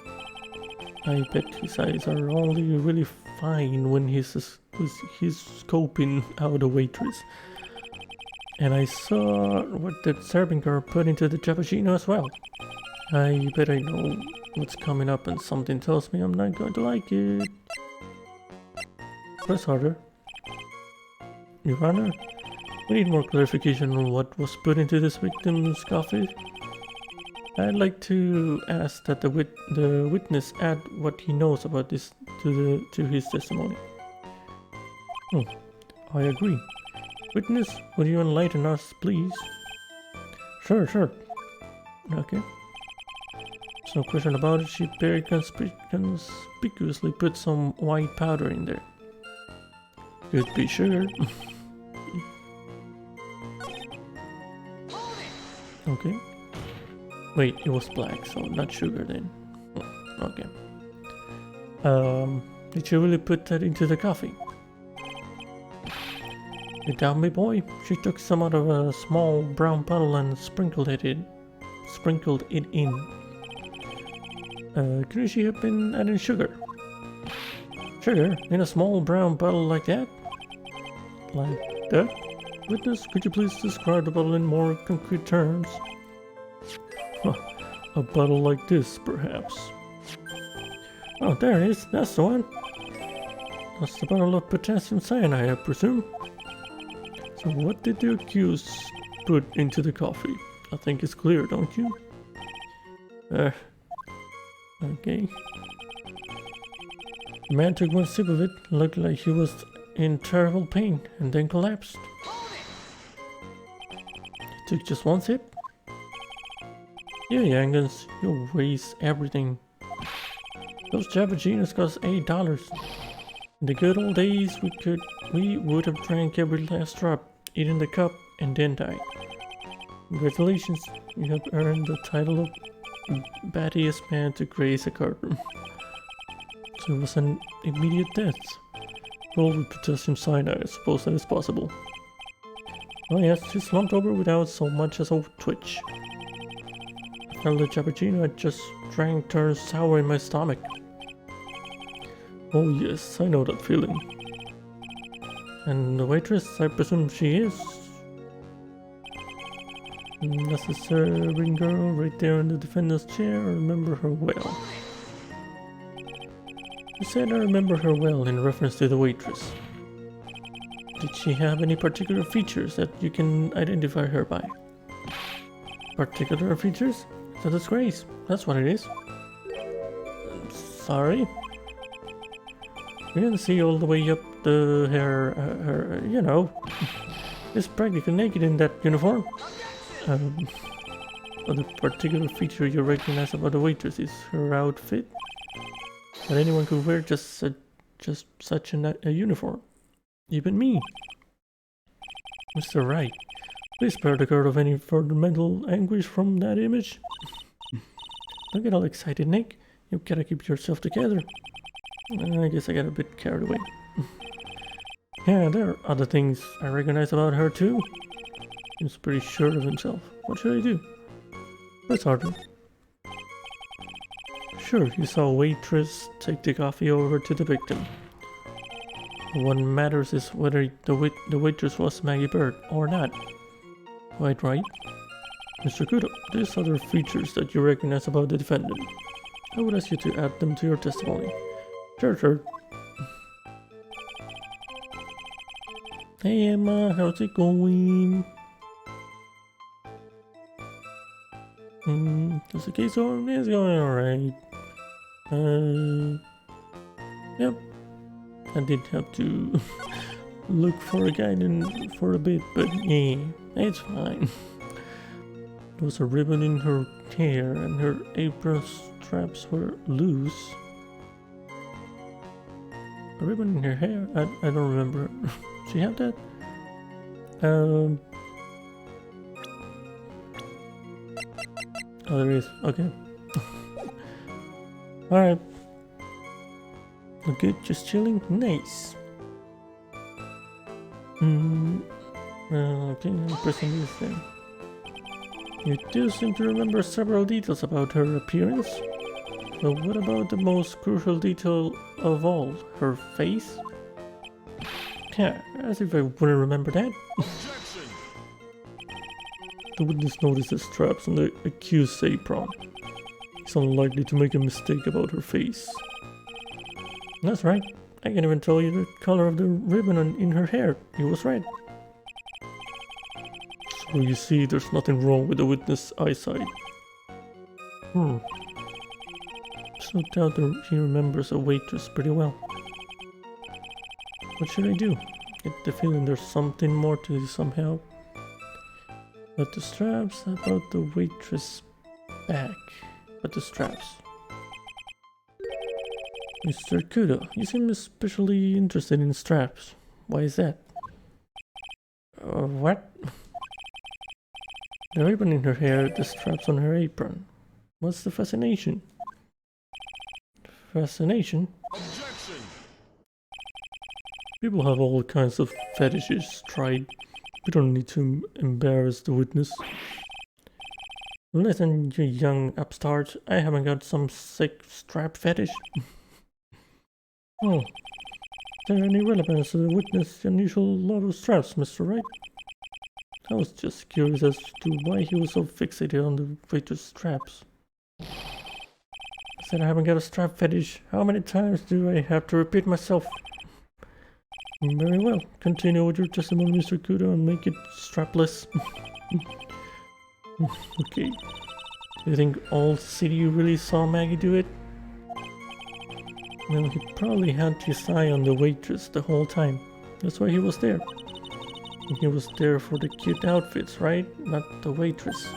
I bet his eyes are only really fine when he's scoping out a waitress. And I saw what the serving girl put into the cappuccino as well. I bet I know what's coming up and something tells me I'm not going to like it. Press harder. Your Honor, we need more clarification on what was put into this victim's coffee. I'd like to ask that the witness add what he knows about this to his testimony. I agree. Witness, would you enlighten us, please? Sure. Okay. There's no question about it. She very conspicuously put some white powder in there. Could be sugar. Okay. Wait, it was black, so not sugar then. Okay. Did you really put that into the coffee? You doubt me, boy? She took some out of a small brown bottle and sprinkled it in. Couldn't she have been adding sugar? Sugar? In a small brown bottle like that? Like that? Witness, could you please describe the bottle in more concrete terms? A bottle like this, perhaps. Oh, there it is. That's the one. That's the bottle of potassium cyanide, I presume. So what did the accused put into the coffee? I think it's clear, don't you? Okay. The man took one sip of it, looked like he was in terrible pain, and then collapsed. He took just one sip? You youngins, you waste everything. Those cappuccinos cost $8. In the good old days, we would have drank every last drop, eaten the cup, and then died. Congratulations, you have earned the title of battiest man to grace a courtroom. So it was an immediate death. Well, with potassium cyanide, I suppose that is possible. Oh yes, she slumped over without so much as a twitch. I felt the cappuccino I just drank turn sour in my stomach. Oh yes, I know that feeling. And the waitress, I presume she is. That's the serving girl right there in the defendant's chair. I remember her well. You said I remember her well in reference to the waitress. Did she have any particular features that you can identify her by? Particular features? It's a disgrace. That's what it is. Sorry. We didn't see all the way up the her you know. is practically naked in that uniform. But the particular feature you recognize about the waitress is her outfit. But anyone could wear just such a uniform. Even me. Mr. Wright, please spare the girl of any further mental anguish from that image. Don't get all excited, Nick. You gotta keep yourself together. I guess I got a bit carried away. Yeah, there are other things I recognize about her too. He's pretty sure of himself. What should I do? Press harder. Sure, you saw a waitress take the coffee over to the victim. What matters is whether the waitress was Maggie Bird or not. Quite right. Mr. Kudo, these other features that you recognize about the defendant. I would ask you to add them to your testimony. Sure. Hey Emma, how's it going? Is the case going? It's going alright. Yep. I did have to look for a guide for a bit, but yeah, it's fine. There was a ribbon in her hair and her apron straps were loose. A ribbon in her hair? I don't remember. She had that? Oh, there is. Okay. Alright. Good, just chilling. Nice. Okay, I'm pressing this then. You do seem to remember several details about her appearance. But what about the most crucial detail of all? Her face? Yeah, as if I wouldn't remember that. The witness noticed the straps on the accused's apron. It's unlikely to make a mistake about her face. That's right. I can even tell you the color of the ribbon in her hair. It was red. So you see, there's nothing wrong with the witness' eyesight. There's no doubt that he remembers a waitress pretty well. What should I do? Get the feeling there's something more to this somehow. But the straps, about the waitress' back. But the straps. Mr. Kudo, you seem especially interested in straps. Why is that? What? The ribbon in her hair, the straps on her apron. What's the fascination? Fascination? Objection! People have all kinds of fetishes, tried. We don't need to embarrass the witness. Listen, you young upstart, I haven't got some sick strap fetish. Oh, is there any relevance to the witness' unusual love of straps, Mr. Wright? I was just curious as to why he was so fixated on the waitress' straps. I said I haven't got a strap fetish. How many times do I have to repeat myself? Very well. Continue with your testimony, Mr. Kudo, and make it strapless. Okay. Do you think all city really saw Maggie do it? Well, he probably had his eye on the waitress the whole time. That's why he was there. He was there for the cute outfits, right? Not the waitress.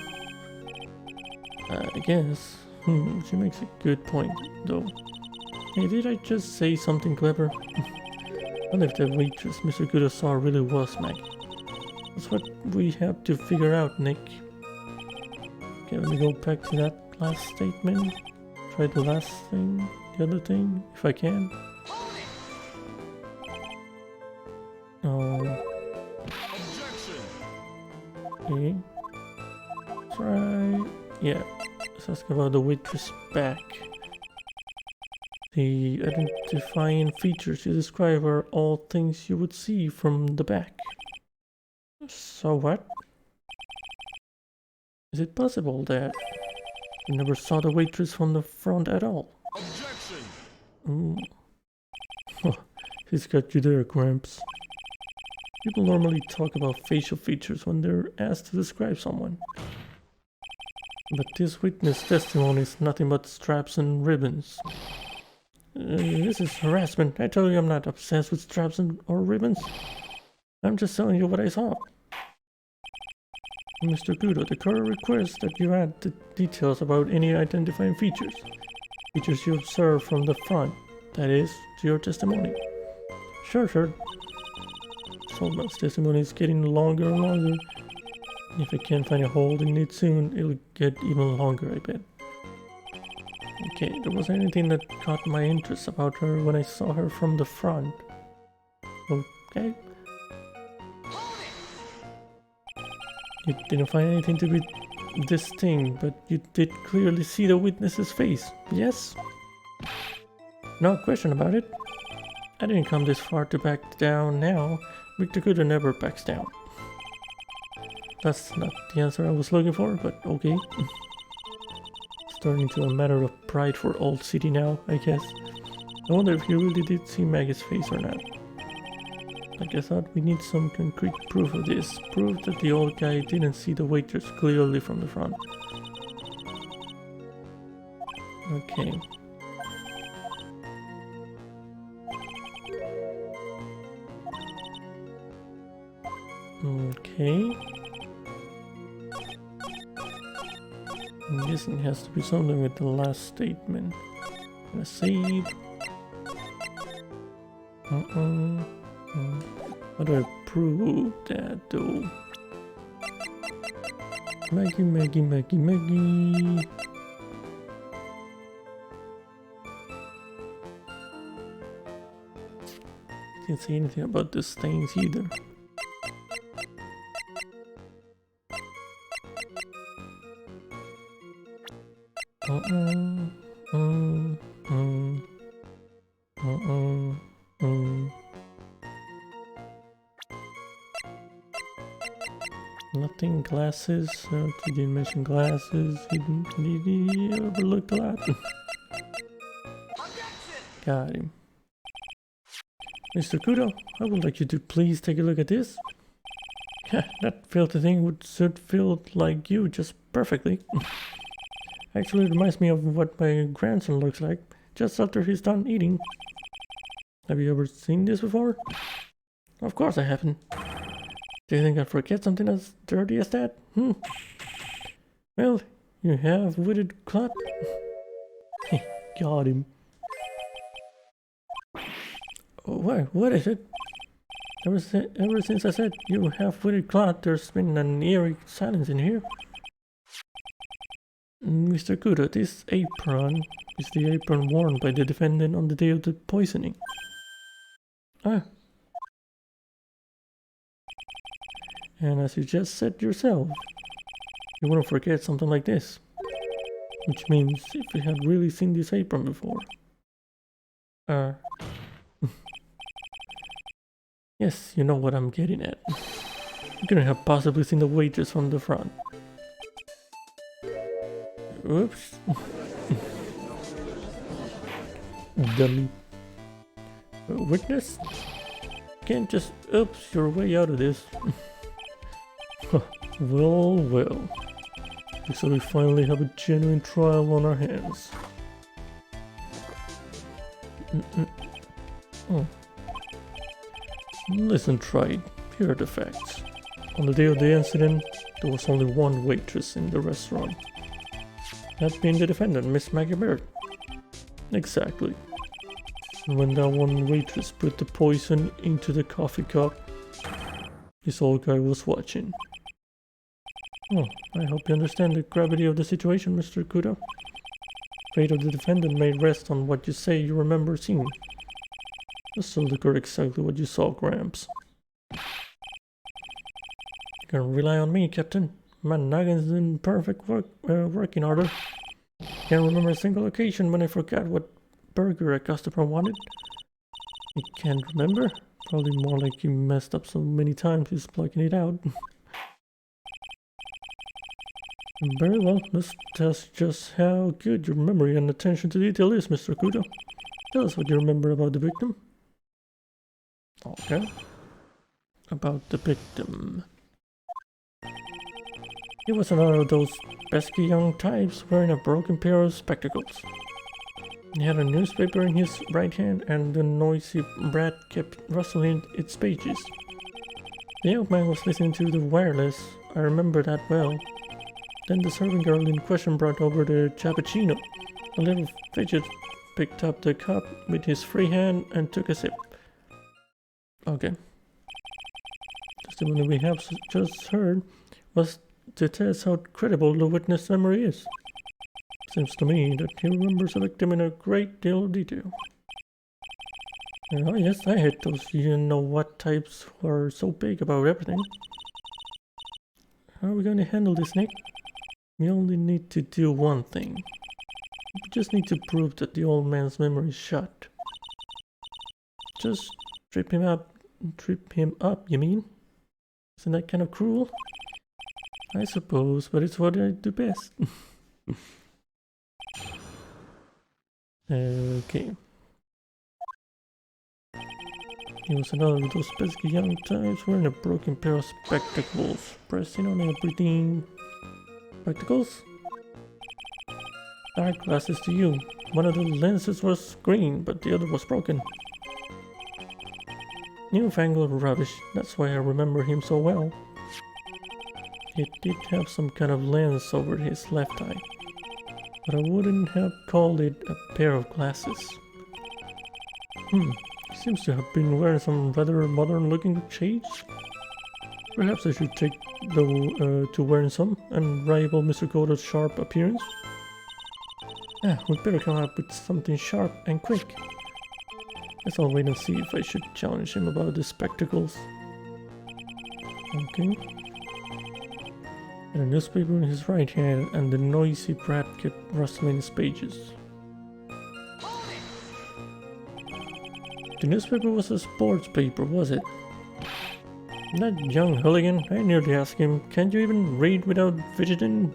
I guess. She makes a good point, though. Hey, did I just say something clever? What if the waitress Mr. Kudo saw really was Maggie? That's what we have to figure out, Nick. Okay, let me go back to that last statement. Try the last thing, the other thing, if I can. Okay. Try. Yeah. Let's ask about the waitress back. The identifying features you describe are all things you would see from the back. So what? Is it possible that you never saw the waitress from the front at all? Objection! He's got you there, Gramps. People normally talk about facial features when they're asked to describe someone. But this witness testimony is nothing but straps and ribbons. This is harassment. I tell you I'm not obsessed with straps or ribbons. I'm just telling you what I saw. Mr. Kudo, the courier requests that you add the details about any identifying features. Features you observe from the front, that is, to your testimony. Sure. Saltman's testimony is getting longer and longer. If I can't find a hole in it soon, it'll get even longer, I bet. Okay, there wasn't anything that caught my interest about her when I saw her from the front. Okay. You didn't find anything to be distinct, but you did clearly see the witness's face, yes? No question about it. I didn't come this far to back down now. Victor Kudo never backs down. That's not the answer I was looking for, but okay. It's turning into a matter of pride for Old City now, I guess. I wonder if you really did see Maggie's face or not. Like I thought, we need some concrete proof of this. Proof that the old guy didn't see the waitress clearly from the front. Okay. Okay. I'm guessing it has to be something with the last statement. Let's see. How do I prove that though? Maggie. Didn't say anything about the stains either. Nothing. Glasses. He didn't mention glasses. He overlooked a lot. Got him. Mr. Kudo, I would like you to please take a look at this. That filthy thing would suit Phil like you just perfectly. Actually, it reminds me of what my grandson looks like just after he's done eating. Have you ever seen this before? Of course I haven't. Do you think I'd forget something as dirty as that? Well, you have witted clot. Got him. Oh, what is it? Ever since I said you have witted clot, there's been an eerie silence in here. Mr. Kudo, this apron is the apron worn by the defendant on the day of the poisoning. Ah. And as you just said yourself, you wouldn't forget something like this. Which means if you had really seen this apron before. Yes, you know what I'm getting at. You couldn't have possibly seen the waitress from the front. Oops. Dummy. Witness? Can't just oops your way out of this. Well. So we finally have a genuine trial on our hands. Listen, Wright, here are the facts. On the day of the incident, there was only one waitress in the restaurant. That being the defendant, Miss Maggie Bird. Exactly. And when that one waitress put the poison into the coffee cup, this old guy was watching. Oh, I hope you understand the gravity of the situation, Mr. Kudo. Fate of the defendant may rest on what you say you remember seeing. Just to look at exactly what you saw, Gramps. You can rely on me, Captain. My noggin's in perfect working order. Can't remember a single occasion when I forgot what burger a customer wanted. You can't remember? Probably more like he messed up so many times he's plugging it out. Very well, let's test just how good your memory and attention to detail is, Mr. Kudo. Tell us what you remember about the victim. Okay. About the victim. He was another of those pesky young types wearing a broken pair of spectacles. He had a newspaper in his right hand and the noisy brat kept rustling its pages. The young man was listening to the wireless I remember that well. Then the serving girl in question brought over the cappuccino. A little fidget picked up the cup with his free hand and took a sip. Okay. Testimony we have just heard was to test how credible the witness memory is. Seems to me that he remembers the victim in a great deal of detail. Oh yes, I hate those you-know-what types who are so big about everything. How are we going to handle this, Nick? We only need to do one thing. We just need to prove that the old man's memory is shot. Just trip him up, you mean? Isn't that kind of cruel? I suppose, but it's what I do best. Okay. He was another of those pesky young types wearing a broken pair of spectacles, pressing on everything. Spectacles? Dark glasses to you. One of the lenses was green, but the other was broken. Newfangled rubbish, that's why I remember him so well. He did have some kind of lens over his left eye, but I wouldn't have called it a pair of glasses. He seems to have been wearing some rather modern-looking shades. Perhaps I should take to wearing some and rival Mr. Goda's sharp appearance. We'd better come up with something sharp and quick. Guess I'll wait and see if I should challenge him about the spectacles. Okay. And a newspaper in his right hand, and the noisy brat kept rustling his pages. The newspaper was a sports paper, was it? That young hooligan, I nearly asked him, can't you even read without fidgeting?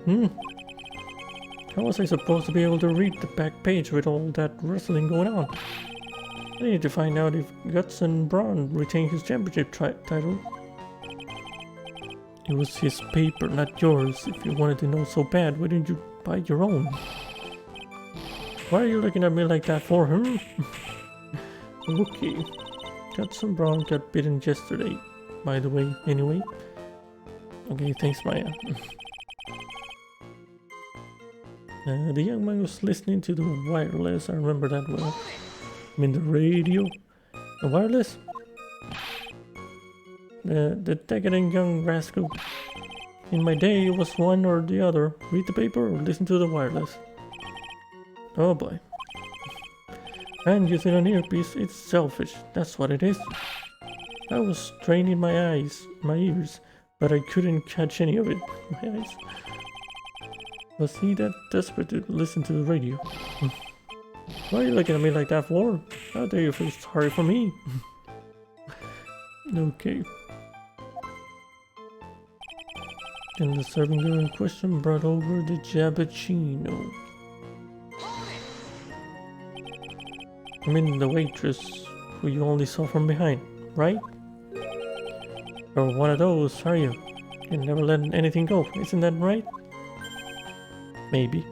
How was I supposed to be able to read the back page with all that rustling going on? I need to find out if Guts and Braun retained his championship title. It was his paper, not yours. If you wanted to know so bad, why didn't you buy your own? Why are you looking at me like that for, Okay. Guts and Braun got bitten yesterday, by the way, anyway. Okay, thanks, Maya. The young man was listening to the wireless, I remember that well. I mean the radio. The wireless? The decadent young rascal. In my day, it was one or the other. Read the paper or listen to the wireless. Oh boy. And using an earpiece, it's selfish. That's what it is. I was straining my ears, but I couldn't catch any of it. My eyes. Was he that desperate to listen to the radio? Why are you looking at me like that for? How dare you feel sorry for me? Okay. And the serving girl in question brought over the cappuccino. I mean the waitress who you only saw from behind, right? You're one of those, are you? You never let anything go, isn't that right? Maybe.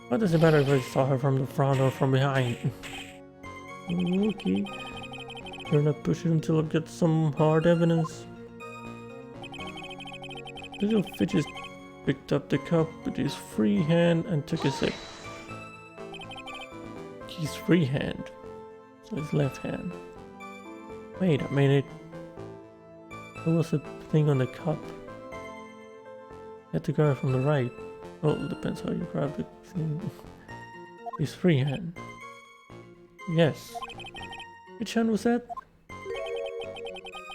What does it matter if I saw her from the front or from behind? Okay. You're not pushing until I get some hard evidence. The little fidget picked up the cup with his free hand and took a sip. His free hand. So his left hand. Wait a minute. What was the thing on the cup? You had to grab it from the right. Oh, it depends how you grab it. His free hand. Yes. Which hand was that?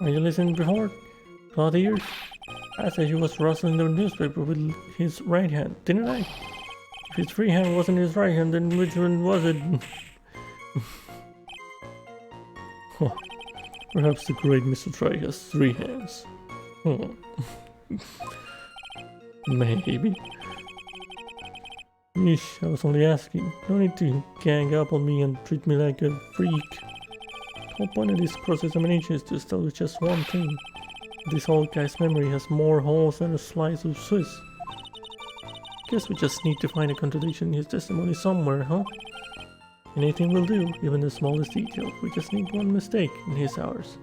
Are you listening before? Clawed ears? I said he was rustling the newspaper with his right hand, didn't I? If his free hand wasn't his right hand, then which one was it? Perhaps the great Mr. Try has 3 hands. Maybe. Yeesh, I was only asking. No need to gang up on me and treat me like a freak. The whole point of this cross-examination is to establish just one thing. This old guy's memory has more holes than a slice of Swiss. Guess we just need to find a contradiction in his testimony somewhere, huh? Anything will do, even the smallest detail. We just need one mistake in his hours.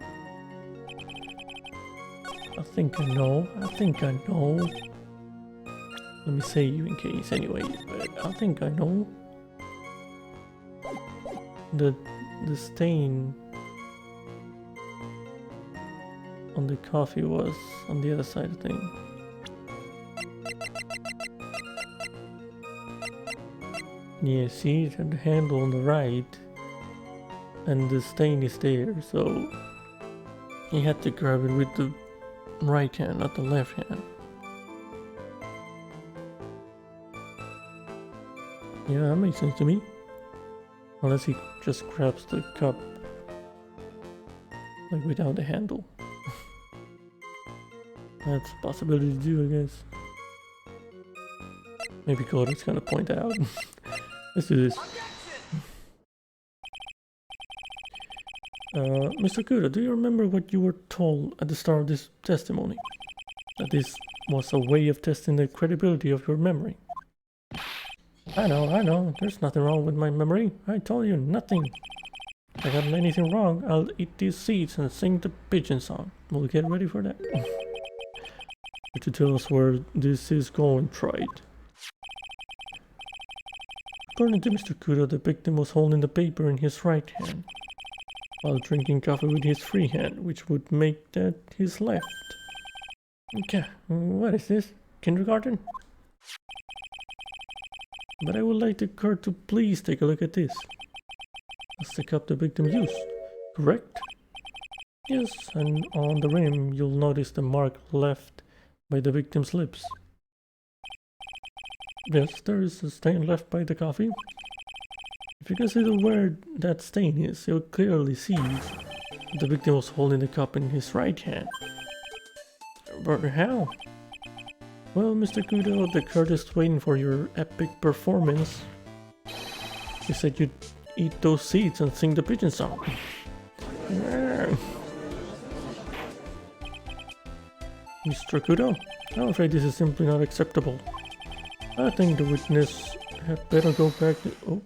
I think I know. I think I know. Let me save you in case anyway, but I think I know. The stain on the coffee was on the other side of the thing. Yeah, see, the handle on the right and the stain is there, so you had to grab it with the right hand, not the left hand. Yeah, that makes sense to me. Unless he just grabs the cup like without the handle. That's a possibility to do, I guess. Maybe Coda's gonna point that out. Let's do this. Mr. Kuda, do you remember what you were told at the start of this testimony? That this was a way of testing the credibility of your memory. I know, there's nothing wrong with my memory. I told you nothing. If I got anything wrong, I'll eat these seeds and sing the pigeon song. We'll get ready for that. To tell us where this is going, try it. According to Mr. Kuda, the victim was holding the paper in his right hand, while drinking coffee with his free hand, which would make that his left. Okay, what is this? Kindergarten? But I would like the court to please take a look at this. That's the cup the victim used, correct? Yes, and on the rim you'll notice the mark left by the victim's lips. Yes, there is a stain left by the coffee. If you consider where that stain is, you'll clearly see the victim was holding the cup in his right hand. But how? Well, Mr. Kudo, the court is waiting for your epic performance. You said you'd eat those seeds and sing the pigeon song. Mr. Kudo, I'm afraid this is simply not acceptable. I think the witness had better go back to... Oh,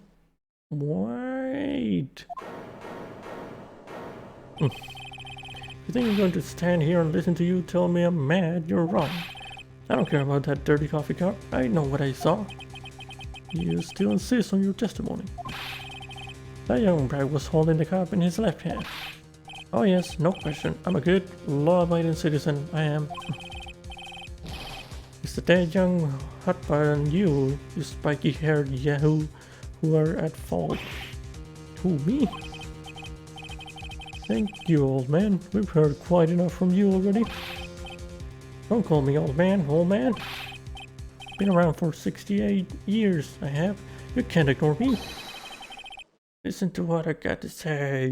wait. You think I'm going to stand here and listen to you tell me I'm mad? You're wrong. I don't care about that dirty coffee cup. I know what I saw. You still insist on your testimony. That young brat was holding the cup in his left hand. Oh yes, no question. I'm a good, law-abiding citizen. I am. It's the dead young hotbar and you spiky-haired yahoo, who are at fault. Who, me? Thank you, old man. We've heard quite enough from you already. Don't call me old man, old man. Been around for 68 years, I have. You can't ignore me. Listen to what I got to say.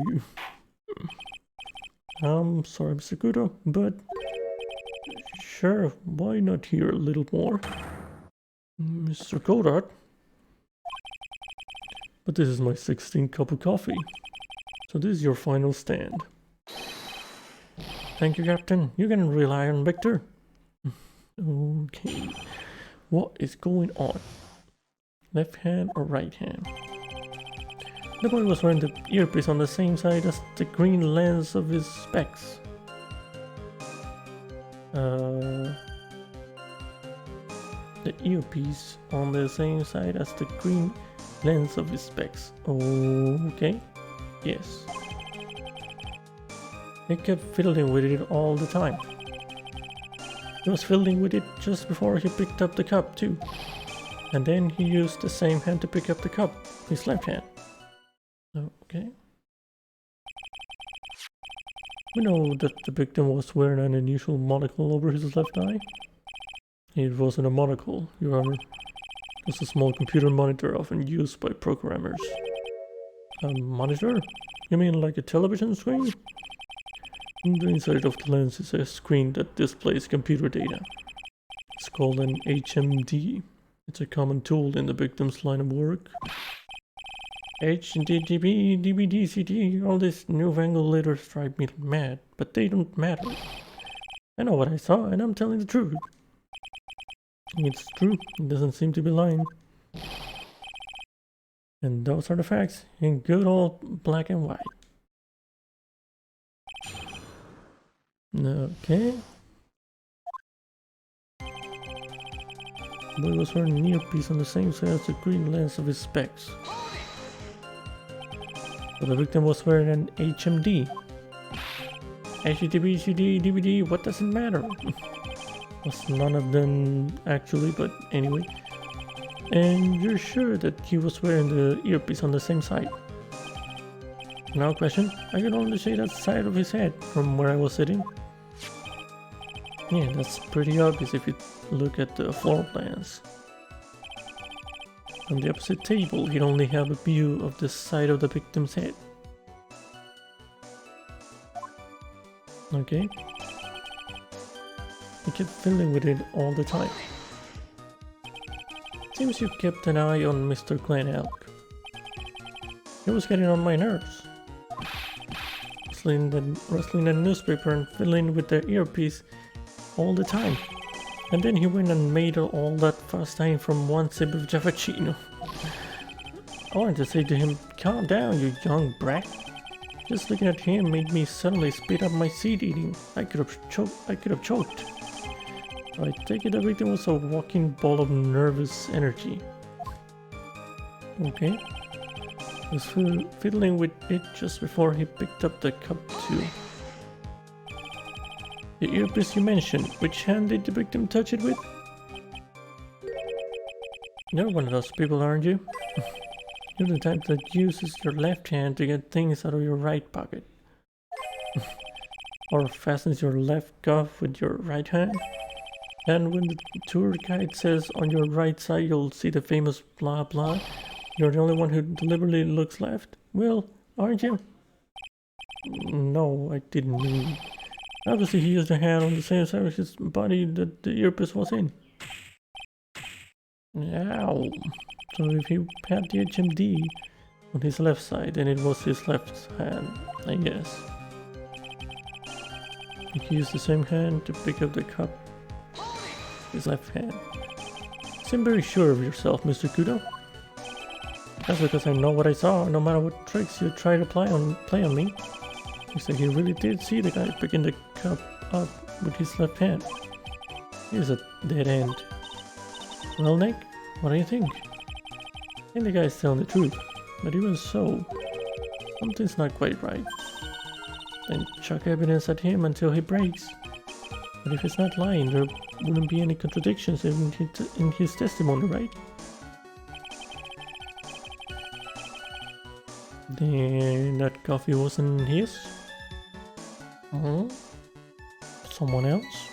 I'm sorry, Mr. Kudo, but... Sure, why not hear a little more? Mr. Godard? But this is my 16th cup of coffee. So this is your final stand. Thank you, Captain. You can rely on Victor. Okay. What is going on? Left hand or right hand? The boy was wearing the earpiece on the same side as the green lens of his specs. The earpiece on the same side as the green lens of his specs. Okay. Yes. He kept fiddling with it all the time. He was fiddling with it just before he picked up the cup too. And then he used the same hand to pick up the cup, his left hand. Okay. We know that the victim was wearing an unusual monocle over his left eye. It wasn't a monocle, Your Honor. It was a small computer monitor often used by programmers. A monitor? You mean like a television screen? The inside of the lens is a screen that displays computer data. It's called an HMD. It's a common tool in the victim's line of work. HDDB, DVD, CD, all these newfangled letters drive me mad, but they don't matter. I know what I saw, and I'm telling the truth. It's true, it doesn't seem to be lying. And those are the facts, in good old black and white. Okay. The boy was wearing an earpiece on the same side as the green lens of his specs. But the victim was wearing an HMD. HDTV, CD, DVD, what does it matter? Was none of them actually, but anyway. And you're sure that he was wearing the earpiece on the same side? No question. I can only see that side of his head from where I was sitting. Yeah, that's pretty obvious if you look at the floor plans. On the opposite table, he'd only have a view of the side of the victim's head. Okay. He kept fiddling with it all the time. Seems you kept an eye on Mr. Glen Elk. He was getting on my nerves. Rustling the newspaper and fiddling with the earpiece all the time. And then he went and made all that fast time from one sip of Javaccino. I wanted to say to him, calm down, you young brat. Just looking at him made me suddenly speed up my seed eating. I could have choked. I take it the victim was a walking ball of nervous energy. Okay. He was fiddling with it just before he picked up the cup too. The earpiece you mentioned, which hand did the victim touch it with? You're one of those people, aren't you? You're the type that uses your left hand to get things out of your right pocket. Or fastens your left cuff with your right hand. And when the tour guide says on your right side you'll see the famous blah blah, you're the only one who deliberately looks left? Well, aren't you? No, I didn't mean. Obviously he used a hand on the same side of his body that the earpiece was in. Ow. So if he had the HMD on his left side, then it was his left hand, I guess. He used the same hand to pick up the cup. His left hand. Seem very sure of yourself, Mr. Kudo. That's because I know what I saw, no matter what tricks you try to play on me. Looks like he really did see the guy picking the cup up with his left hand. He's a dead end. Well, Nick, what do you think? I think the guy's telling the truth, but even so, something's not quite right. Then chuck evidence at him until he breaks. But if he's not lying, there wouldn't be any contradictions in his testimony, right? Then that coffee wasn't his? Someone else?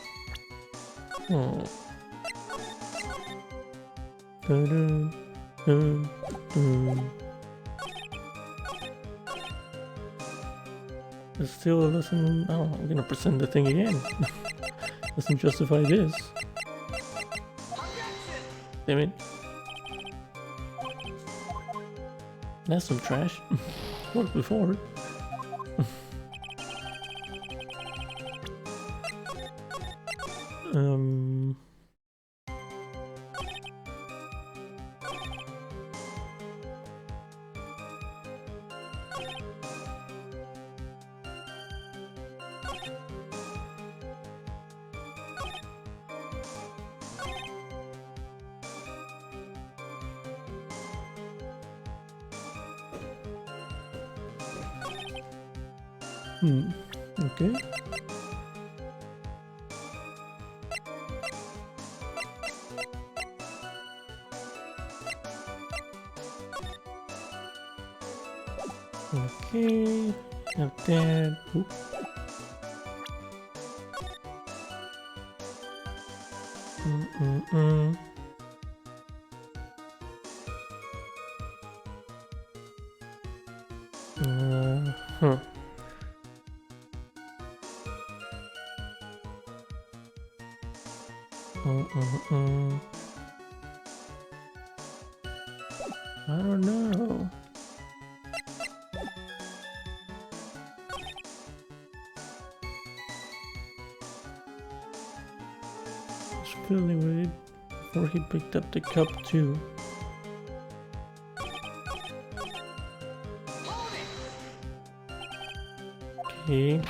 It still doesn't... Oh, I'm gonna present the thing again. Doesn't justify this. Damn it. That's some trash. Worked before. Okay. Okay, have that. Oop. Huh. I don't know. Just fiddling with it before he picked up the cup too. Okay.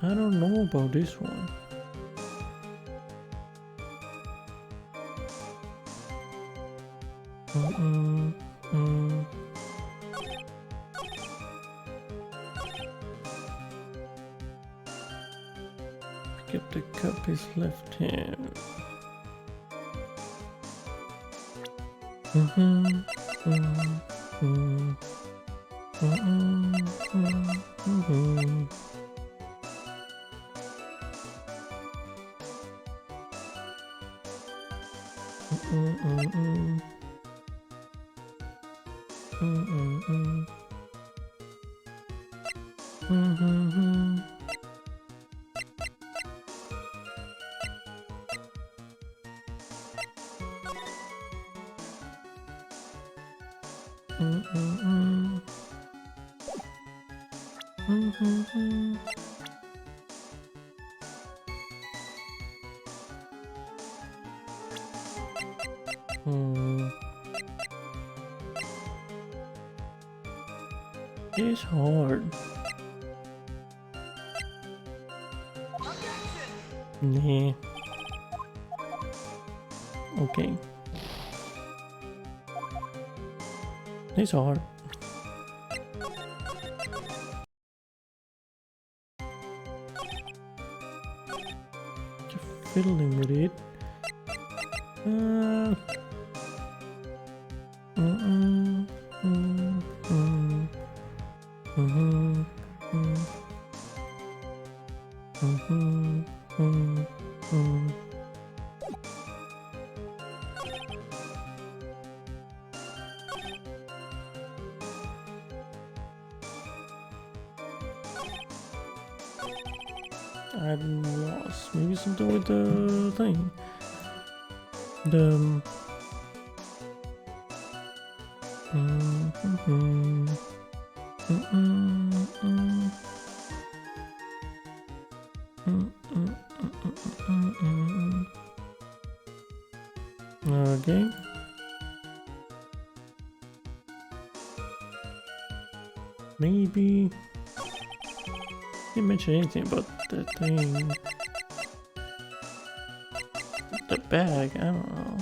I don't know about this one. Pick up the cup his left hand. It's hard. Nah. Okay. It's hard. Just fiddling with it. I'm lost. Maybe something with the thing. The okay. Maybe didn't mention anything about the thing. The bag, I don't know.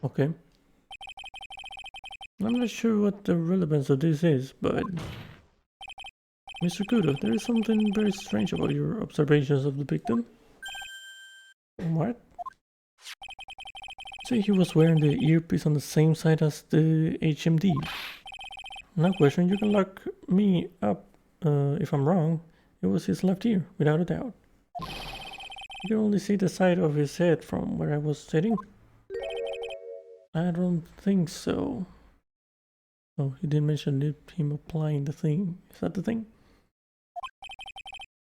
Okay. I'm not sure what the relevance of this is, but Mr. Kudo, there is something very strange about your observations of the victim. What? Say he was wearing the earpiece on the same side as the HMD. No question, you can lock me up if I'm wrong. It was his left ear, without a doubt. You can only see the side of his head from where I was sitting. I don't think so. Oh, he didn't mention him applying the thing. Is that the thing?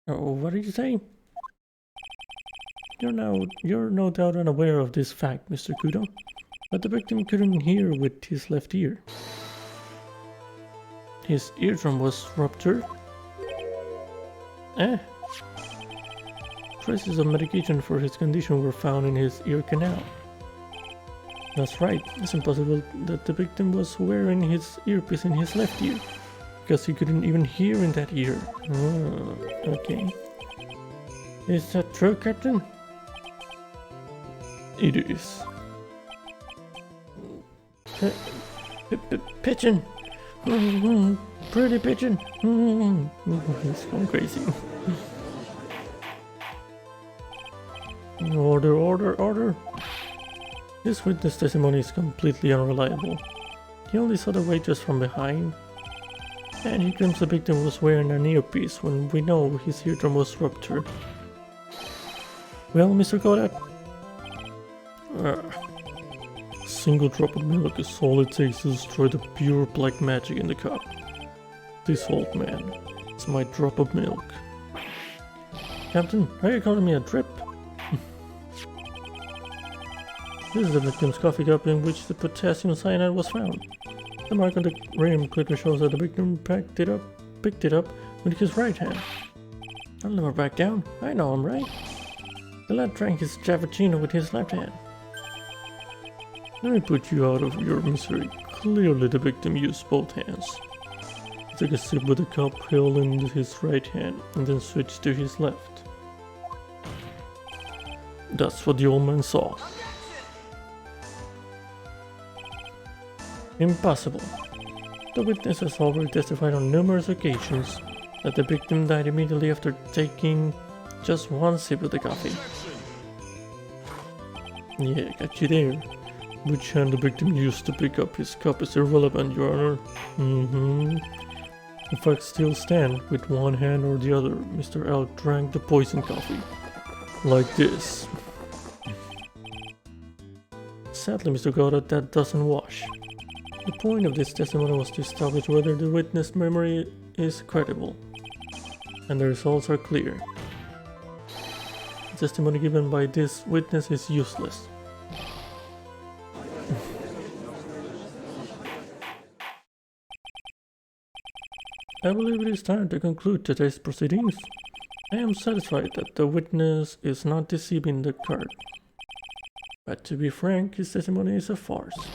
Oh, what did you say? You're no doubt unaware of this fact, Mr. Kudo, but the victim couldn't hear with his left ear. His eardrum was ruptured. Traces of medication for his condition were found in his ear canal. That's right, it's impossible that the victim was wearing his earpiece in his left ear, because he couldn't even hear in that ear. Oh, okay. Is that true, Captain? It is. Pigeon! Pretty pigeon! He's going crazy. Order, order, order! This witness testimony is completely unreliable. He only saw the wages from behind, and he claims the victim was wearing an earpiece when we know his eardrum was ruptured. Well, Mr. Kodak? A single drop of milk is all it takes to destroy the pure black magic in the cup. This old man is my drop of milk. Captain, are you calling me a drip? This is the victim's coffee cup in which the potassium cyanide was found. The mark on the rim clearly shows that the victim picked it up with his right hand. I'll never back down. I know I'm right. The lad drank his cappuccino with his left hand. Let me put you out of your misery. Clearly the victim used both hands. He took a sip with the cup held in his right hand and then switched to his left. That's what the old man saw. Impossible. The witness has already testified on numerous occasions that the victim died immediately after taking just one sip of the coffee. Yeah, got you there. Which hand the victim used to pick up his cup is irrelevant, Your Honor. The facts still stand. With one hand or the other, Mr. Elk drank the poison coffee. Like this. Sadly, Mr. Goddard, that doesn't wash. The point of this testimony was to establish whether the witness' memory is credible, and the results are clear. The testimony given by this witness is useless. I believe it is time to conclude today's proceedings. I am satisfied that the witness is not deceiving the court. But to be frank, his testimony is a farce.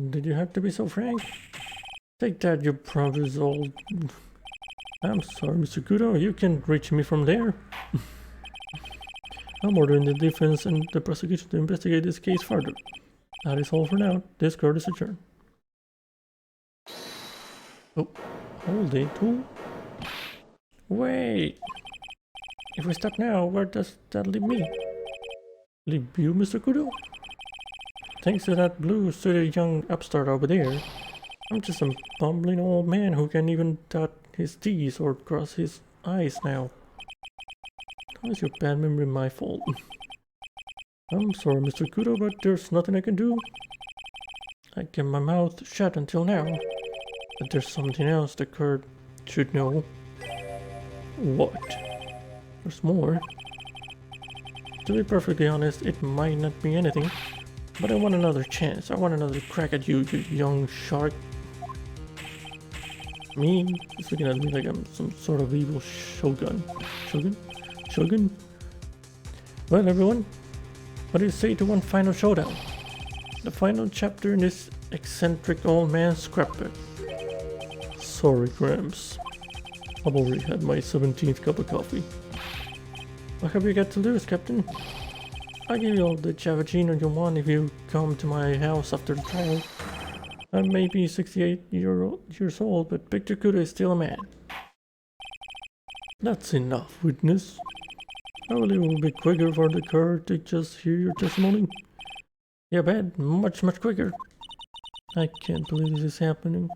Did you have to be so frank? Take that, you promised old... I'm sorry, Mr. Kudo, you can reach me from there. I'm ordering the defense and the prosecution to investigate this case further. That is all for now. This court is adjourned. Oh, hold it, who? Wait! If we stop now, where does that leave me? Leave you, Mr. Kudo? Thanks to that blue-suited young upstart over there, I'm just a bumbling old man who can't even dot his T's or cross his I's now. How is your bad memory my fault? I'm sorry, Mr. Kudo, but there's nothing I can do. I kept my mouth shut until now, but there's something else the court should know. What? There's more. To be perfectly honest, it might not be anything. But I want another chance. I want another crack at you, you young shark. Me? He's looking at me like I'm some sort of evil shogun. Shogun? Well, everyone, what do you say to one final showdown? The final chapter in this eccentric old man's scrapbook. Sorry, Gramps. I've already had my 17th cup of coffee. What have you got to lose, Captain? I'll give you all the cappuccino you want if you come to my house after the trial. I may be 68 years old, but Victor Kudo is still a man. That's enough, witness. I believe it will be quicker for the court to just hear your testimony. Yeah, bet. Much quicker. I can't believe this is happening.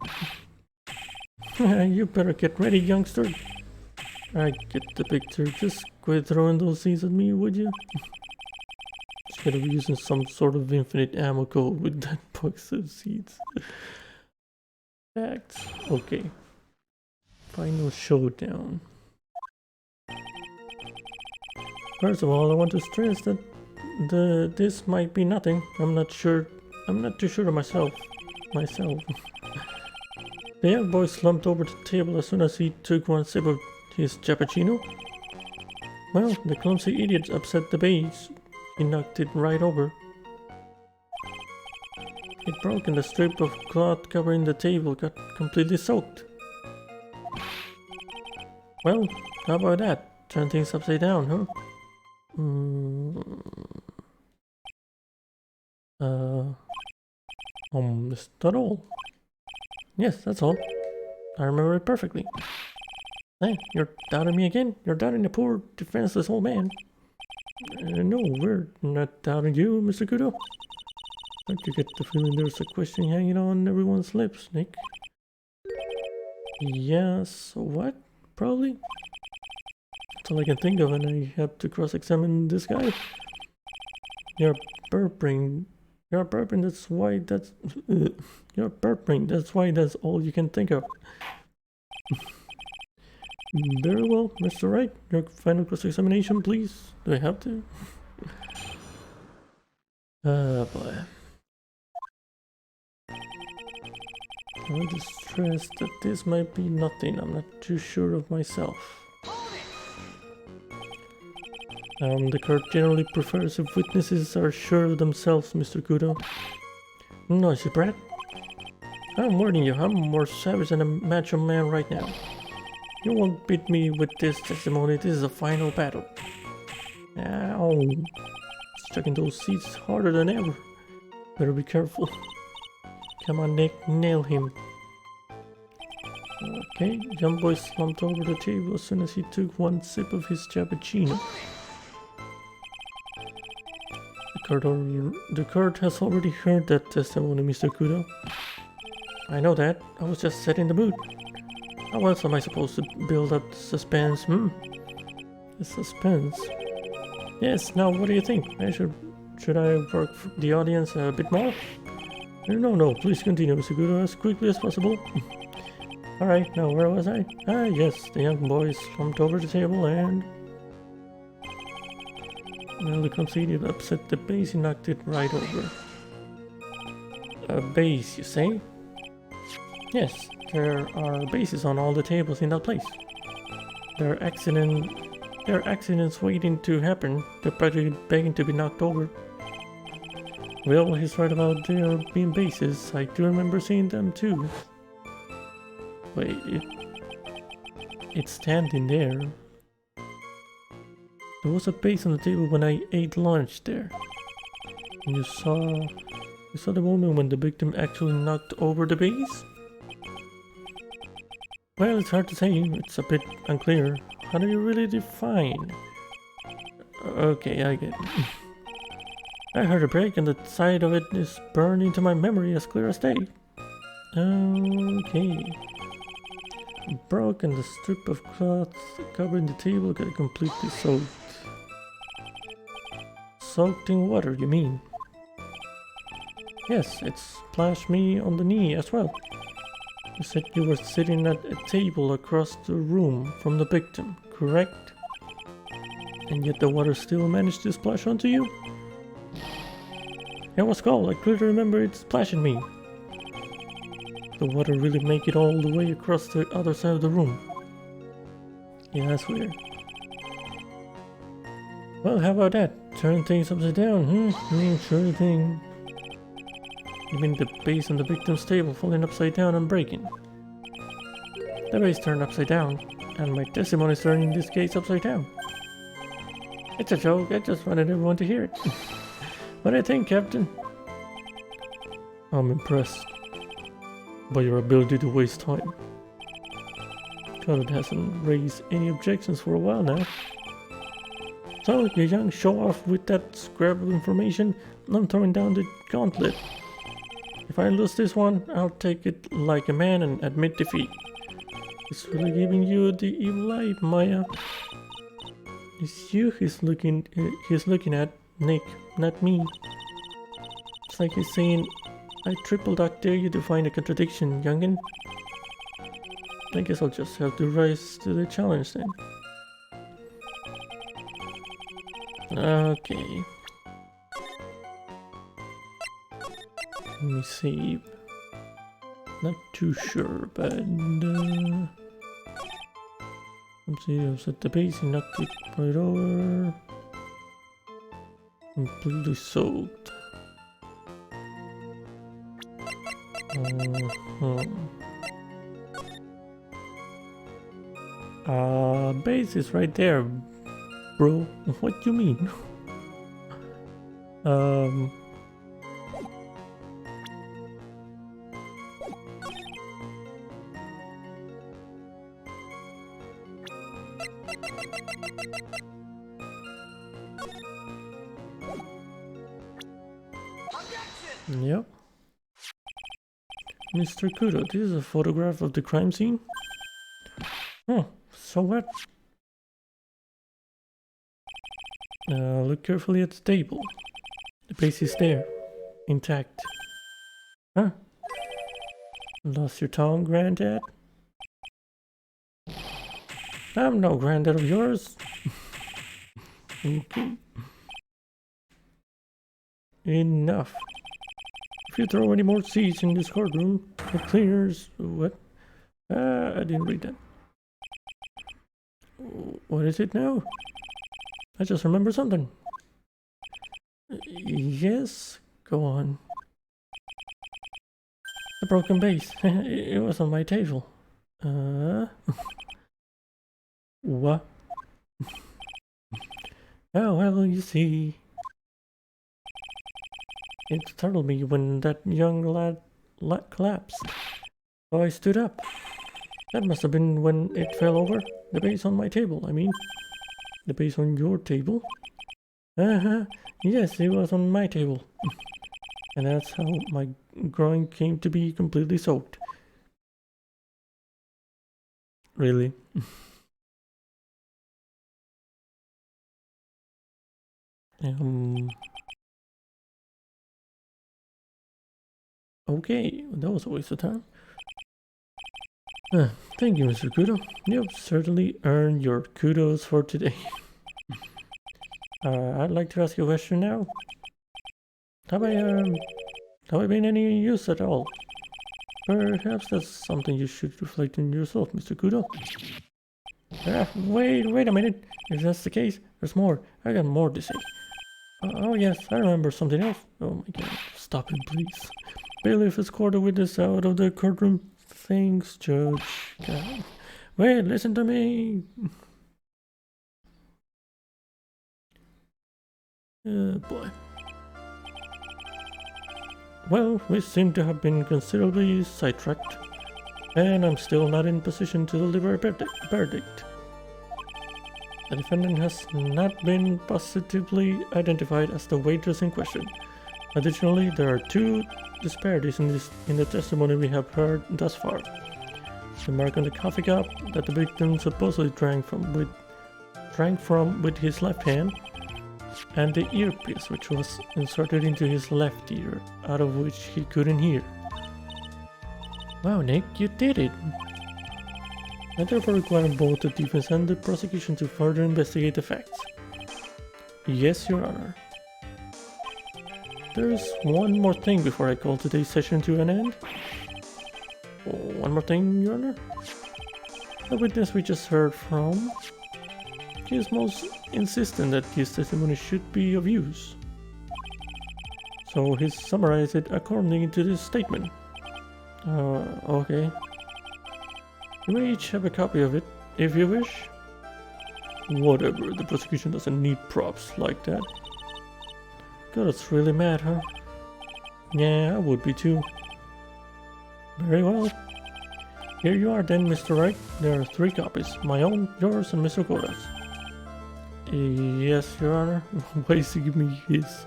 You better get ready, youngster. I get the picture. Just quit throwing those seeds at me, would you? Just gotta be using some sort of infinite ammo code with that box of seeds. Facts. Okay. Final showdown. First of all, I want to stress that this might be nothing. I'm not too sure of myself. The young boy slumped over the table as soon as he took one sip of his cappuccino. Well, the clumsy idiot upset the base. He knocked it right over. It broke and the strip of cloth covering the table got completely soaked. Well, how about that? Turn things upside down, huh? Is that all? Yes, that's all. I remember it perfectly. Hey, you're doubting me again? You're doubting the poor, defenseless old man. No, we're not doubting you, Mr. Kudo. Don't you get the feeling there's a question hanging on everyone's lips, Nick? Yes, what? Probably. That's all I can think of, and I have to cross-examine this guy. You're burping. You're burping, that's why that's... You're burping, that's why that's all you can think of. Very well, Mr. Wright. Your final cross-examination, please. Do I have to? Boy. I'm distressed that this might be nothing. I'm not too sure of myself. The court generally prefers if witnesses are sure of themselves, Mr. Kudo. Noisy brat. I'm warning you, I'm more savage than a macho man right now. You won't beat me with this testimony. This is a final battle. Ow. Stuck those seats harder than ever. Better be careful. Come on, Nick, nail him. Okay, young boy slumped over the table as soon as he took one sip of his cappuccino. The court has already heard that testimony, Mr. Kudo. I know that. I was just setting the mood. How else am I supposed to build up the suspense? The suspense. Yes, now what do you think? Should I work the audience a bit more? No, please continue, Mr. Kudo, as quickly as possible. Alright, now where was I? Ah, yes, the young boy slumped over the table and... Well, the conceit upset the base, he knocked it right over. A base, you say? Yes, there are bases on all the tables in that place. There are accidents waiting to happen. They're practically begging to be knocked over. Well, he's right about there being bases. I do remember seeing them too. Wait, it's standing there. There was a base on the table when I ate lunch there. And you saw the moment when the victim actually knocked over the base? Well, it's hard to say. It's a bit unclear. How do you really define? Okay, I get it. I heard a break and the side of it is burned into my memory as clear as day. Okay. Broke and the strip of cloth covering the table got completely soaked. Soaked in water, you mean? Yes, it splashed me on the knee as well. You said you were sitting at a table across the room from the victim, correct? And yet the water still managed to splash onto you? It was cold, I clearly remember it splashing me. The water really make it all the way across the other side of the room. Yeah, that's weird. Well, how about that? Turn things upside down, sure thing. You mean the base on the victim's table falling upside down and breaking? The base turned upside down, and my testimony is turning this case upside down. It's a joke, I just wanted everyone to hear it. What do you think, Captain? I'm impressed by your ability to waste time. Todd hasn't raised any objections for a while now. So, you young show-off with that scrap of information, I'm throwing down the gauntlet. If I lose this one, I'll take it like a man and admit defeat. He's really giving you the evil eye, Maya. It's you he's looking at, Nick, not me. It's like he's saying, I triple dare you to find a contradiction, youngin. I guess I'll just have to rise to the challenge then. Okay. Let me see. Not too sure, but let's see. I was at the base and knocked it right over. Completely soaked. Base is right there, bro. What do you mean? Yep. Mr. Kudo, this is a photograph of the crime scene? Oh, so what? Look carefully at the table. The base is there, intact. Huh? Lost your tongue, Granddad? I'm no granddad of yours. Okay. Enough. If you throw any more seeds in this courtroom, the cleaners... What? I didn't read that. What is it now? I just remember something. Yes? Go on. The broken vase. It was on my table. What? Oh, well, you see... It startled me when that young lad collapsed. So I stood up. That must have been when it fell over. The vase on my table, I mean. The vase on your table? Uh-huh. Yes, it was on my table. And that's how my groin came to be completely soaked. Really? Okay, that was a waste of time. Thank you, Mr. Kudo. You've certainly earned your kudos for today. I'd like to ask you a question now. Have I been any use at all? Perhaps that's something you should reflect on yourself, Mr. Kudo. Wait a minute. If that's the case, there's more. I got more to say. Oh yes, I remember something else. Oh my god, stop him please. Bailiff escort a witness out of the courtroom. Thanks, Judge. God. Wait, listen to me. Boy. Well, we seem to have been considerably sidetracked, and I'm still not in position to deliver a verdict. The defendant has not been positively identified as the waitress in question. Additionally, there are two disparities in the testimony we have heard thus far. The mark on the coffee cup that the victim supposedly drank from with his left hand, and the earpiece which was inserted into his left ear, out of which he couldn't hear. Wow, Nick, you did it! I therefore require both the defense and the prosecution to further investigate the facts. Yes, Your Honor. There's one more thing before I call today's session to an end. One more thing, Your Honor. The witness we just heard from, he is most insistent that his testimony should be of use. So he summarized it according to this statement. Okay. You may each have a copy of it, if you wish. Whatever, the prosecution doesn't need props like that. God, that's really mad, huh? Yeah, I would be too. Very well. Here you are then, Mr. Wright. There are 3 copies. My own, yours, and Mr. Koda's. Yes, Your Honor. Why is he giving me his?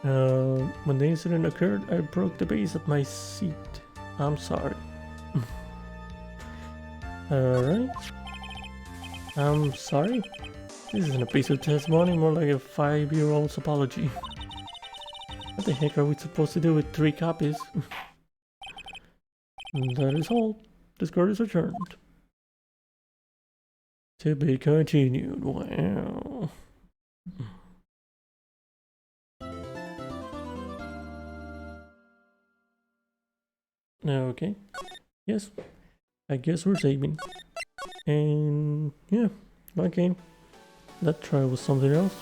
When the incident occurred, I broke the base of my seat. I'm sorry. Alright. I'm sorry? This isn't a piece of testimony, more like a 5-year-old's apology. What the heck are we supposed to do with 3 copies? That is all. This court is adjourned. To be continued. Wow. Okay. Yes. I guess we're saving. And yeah. Okay. That trial was something else.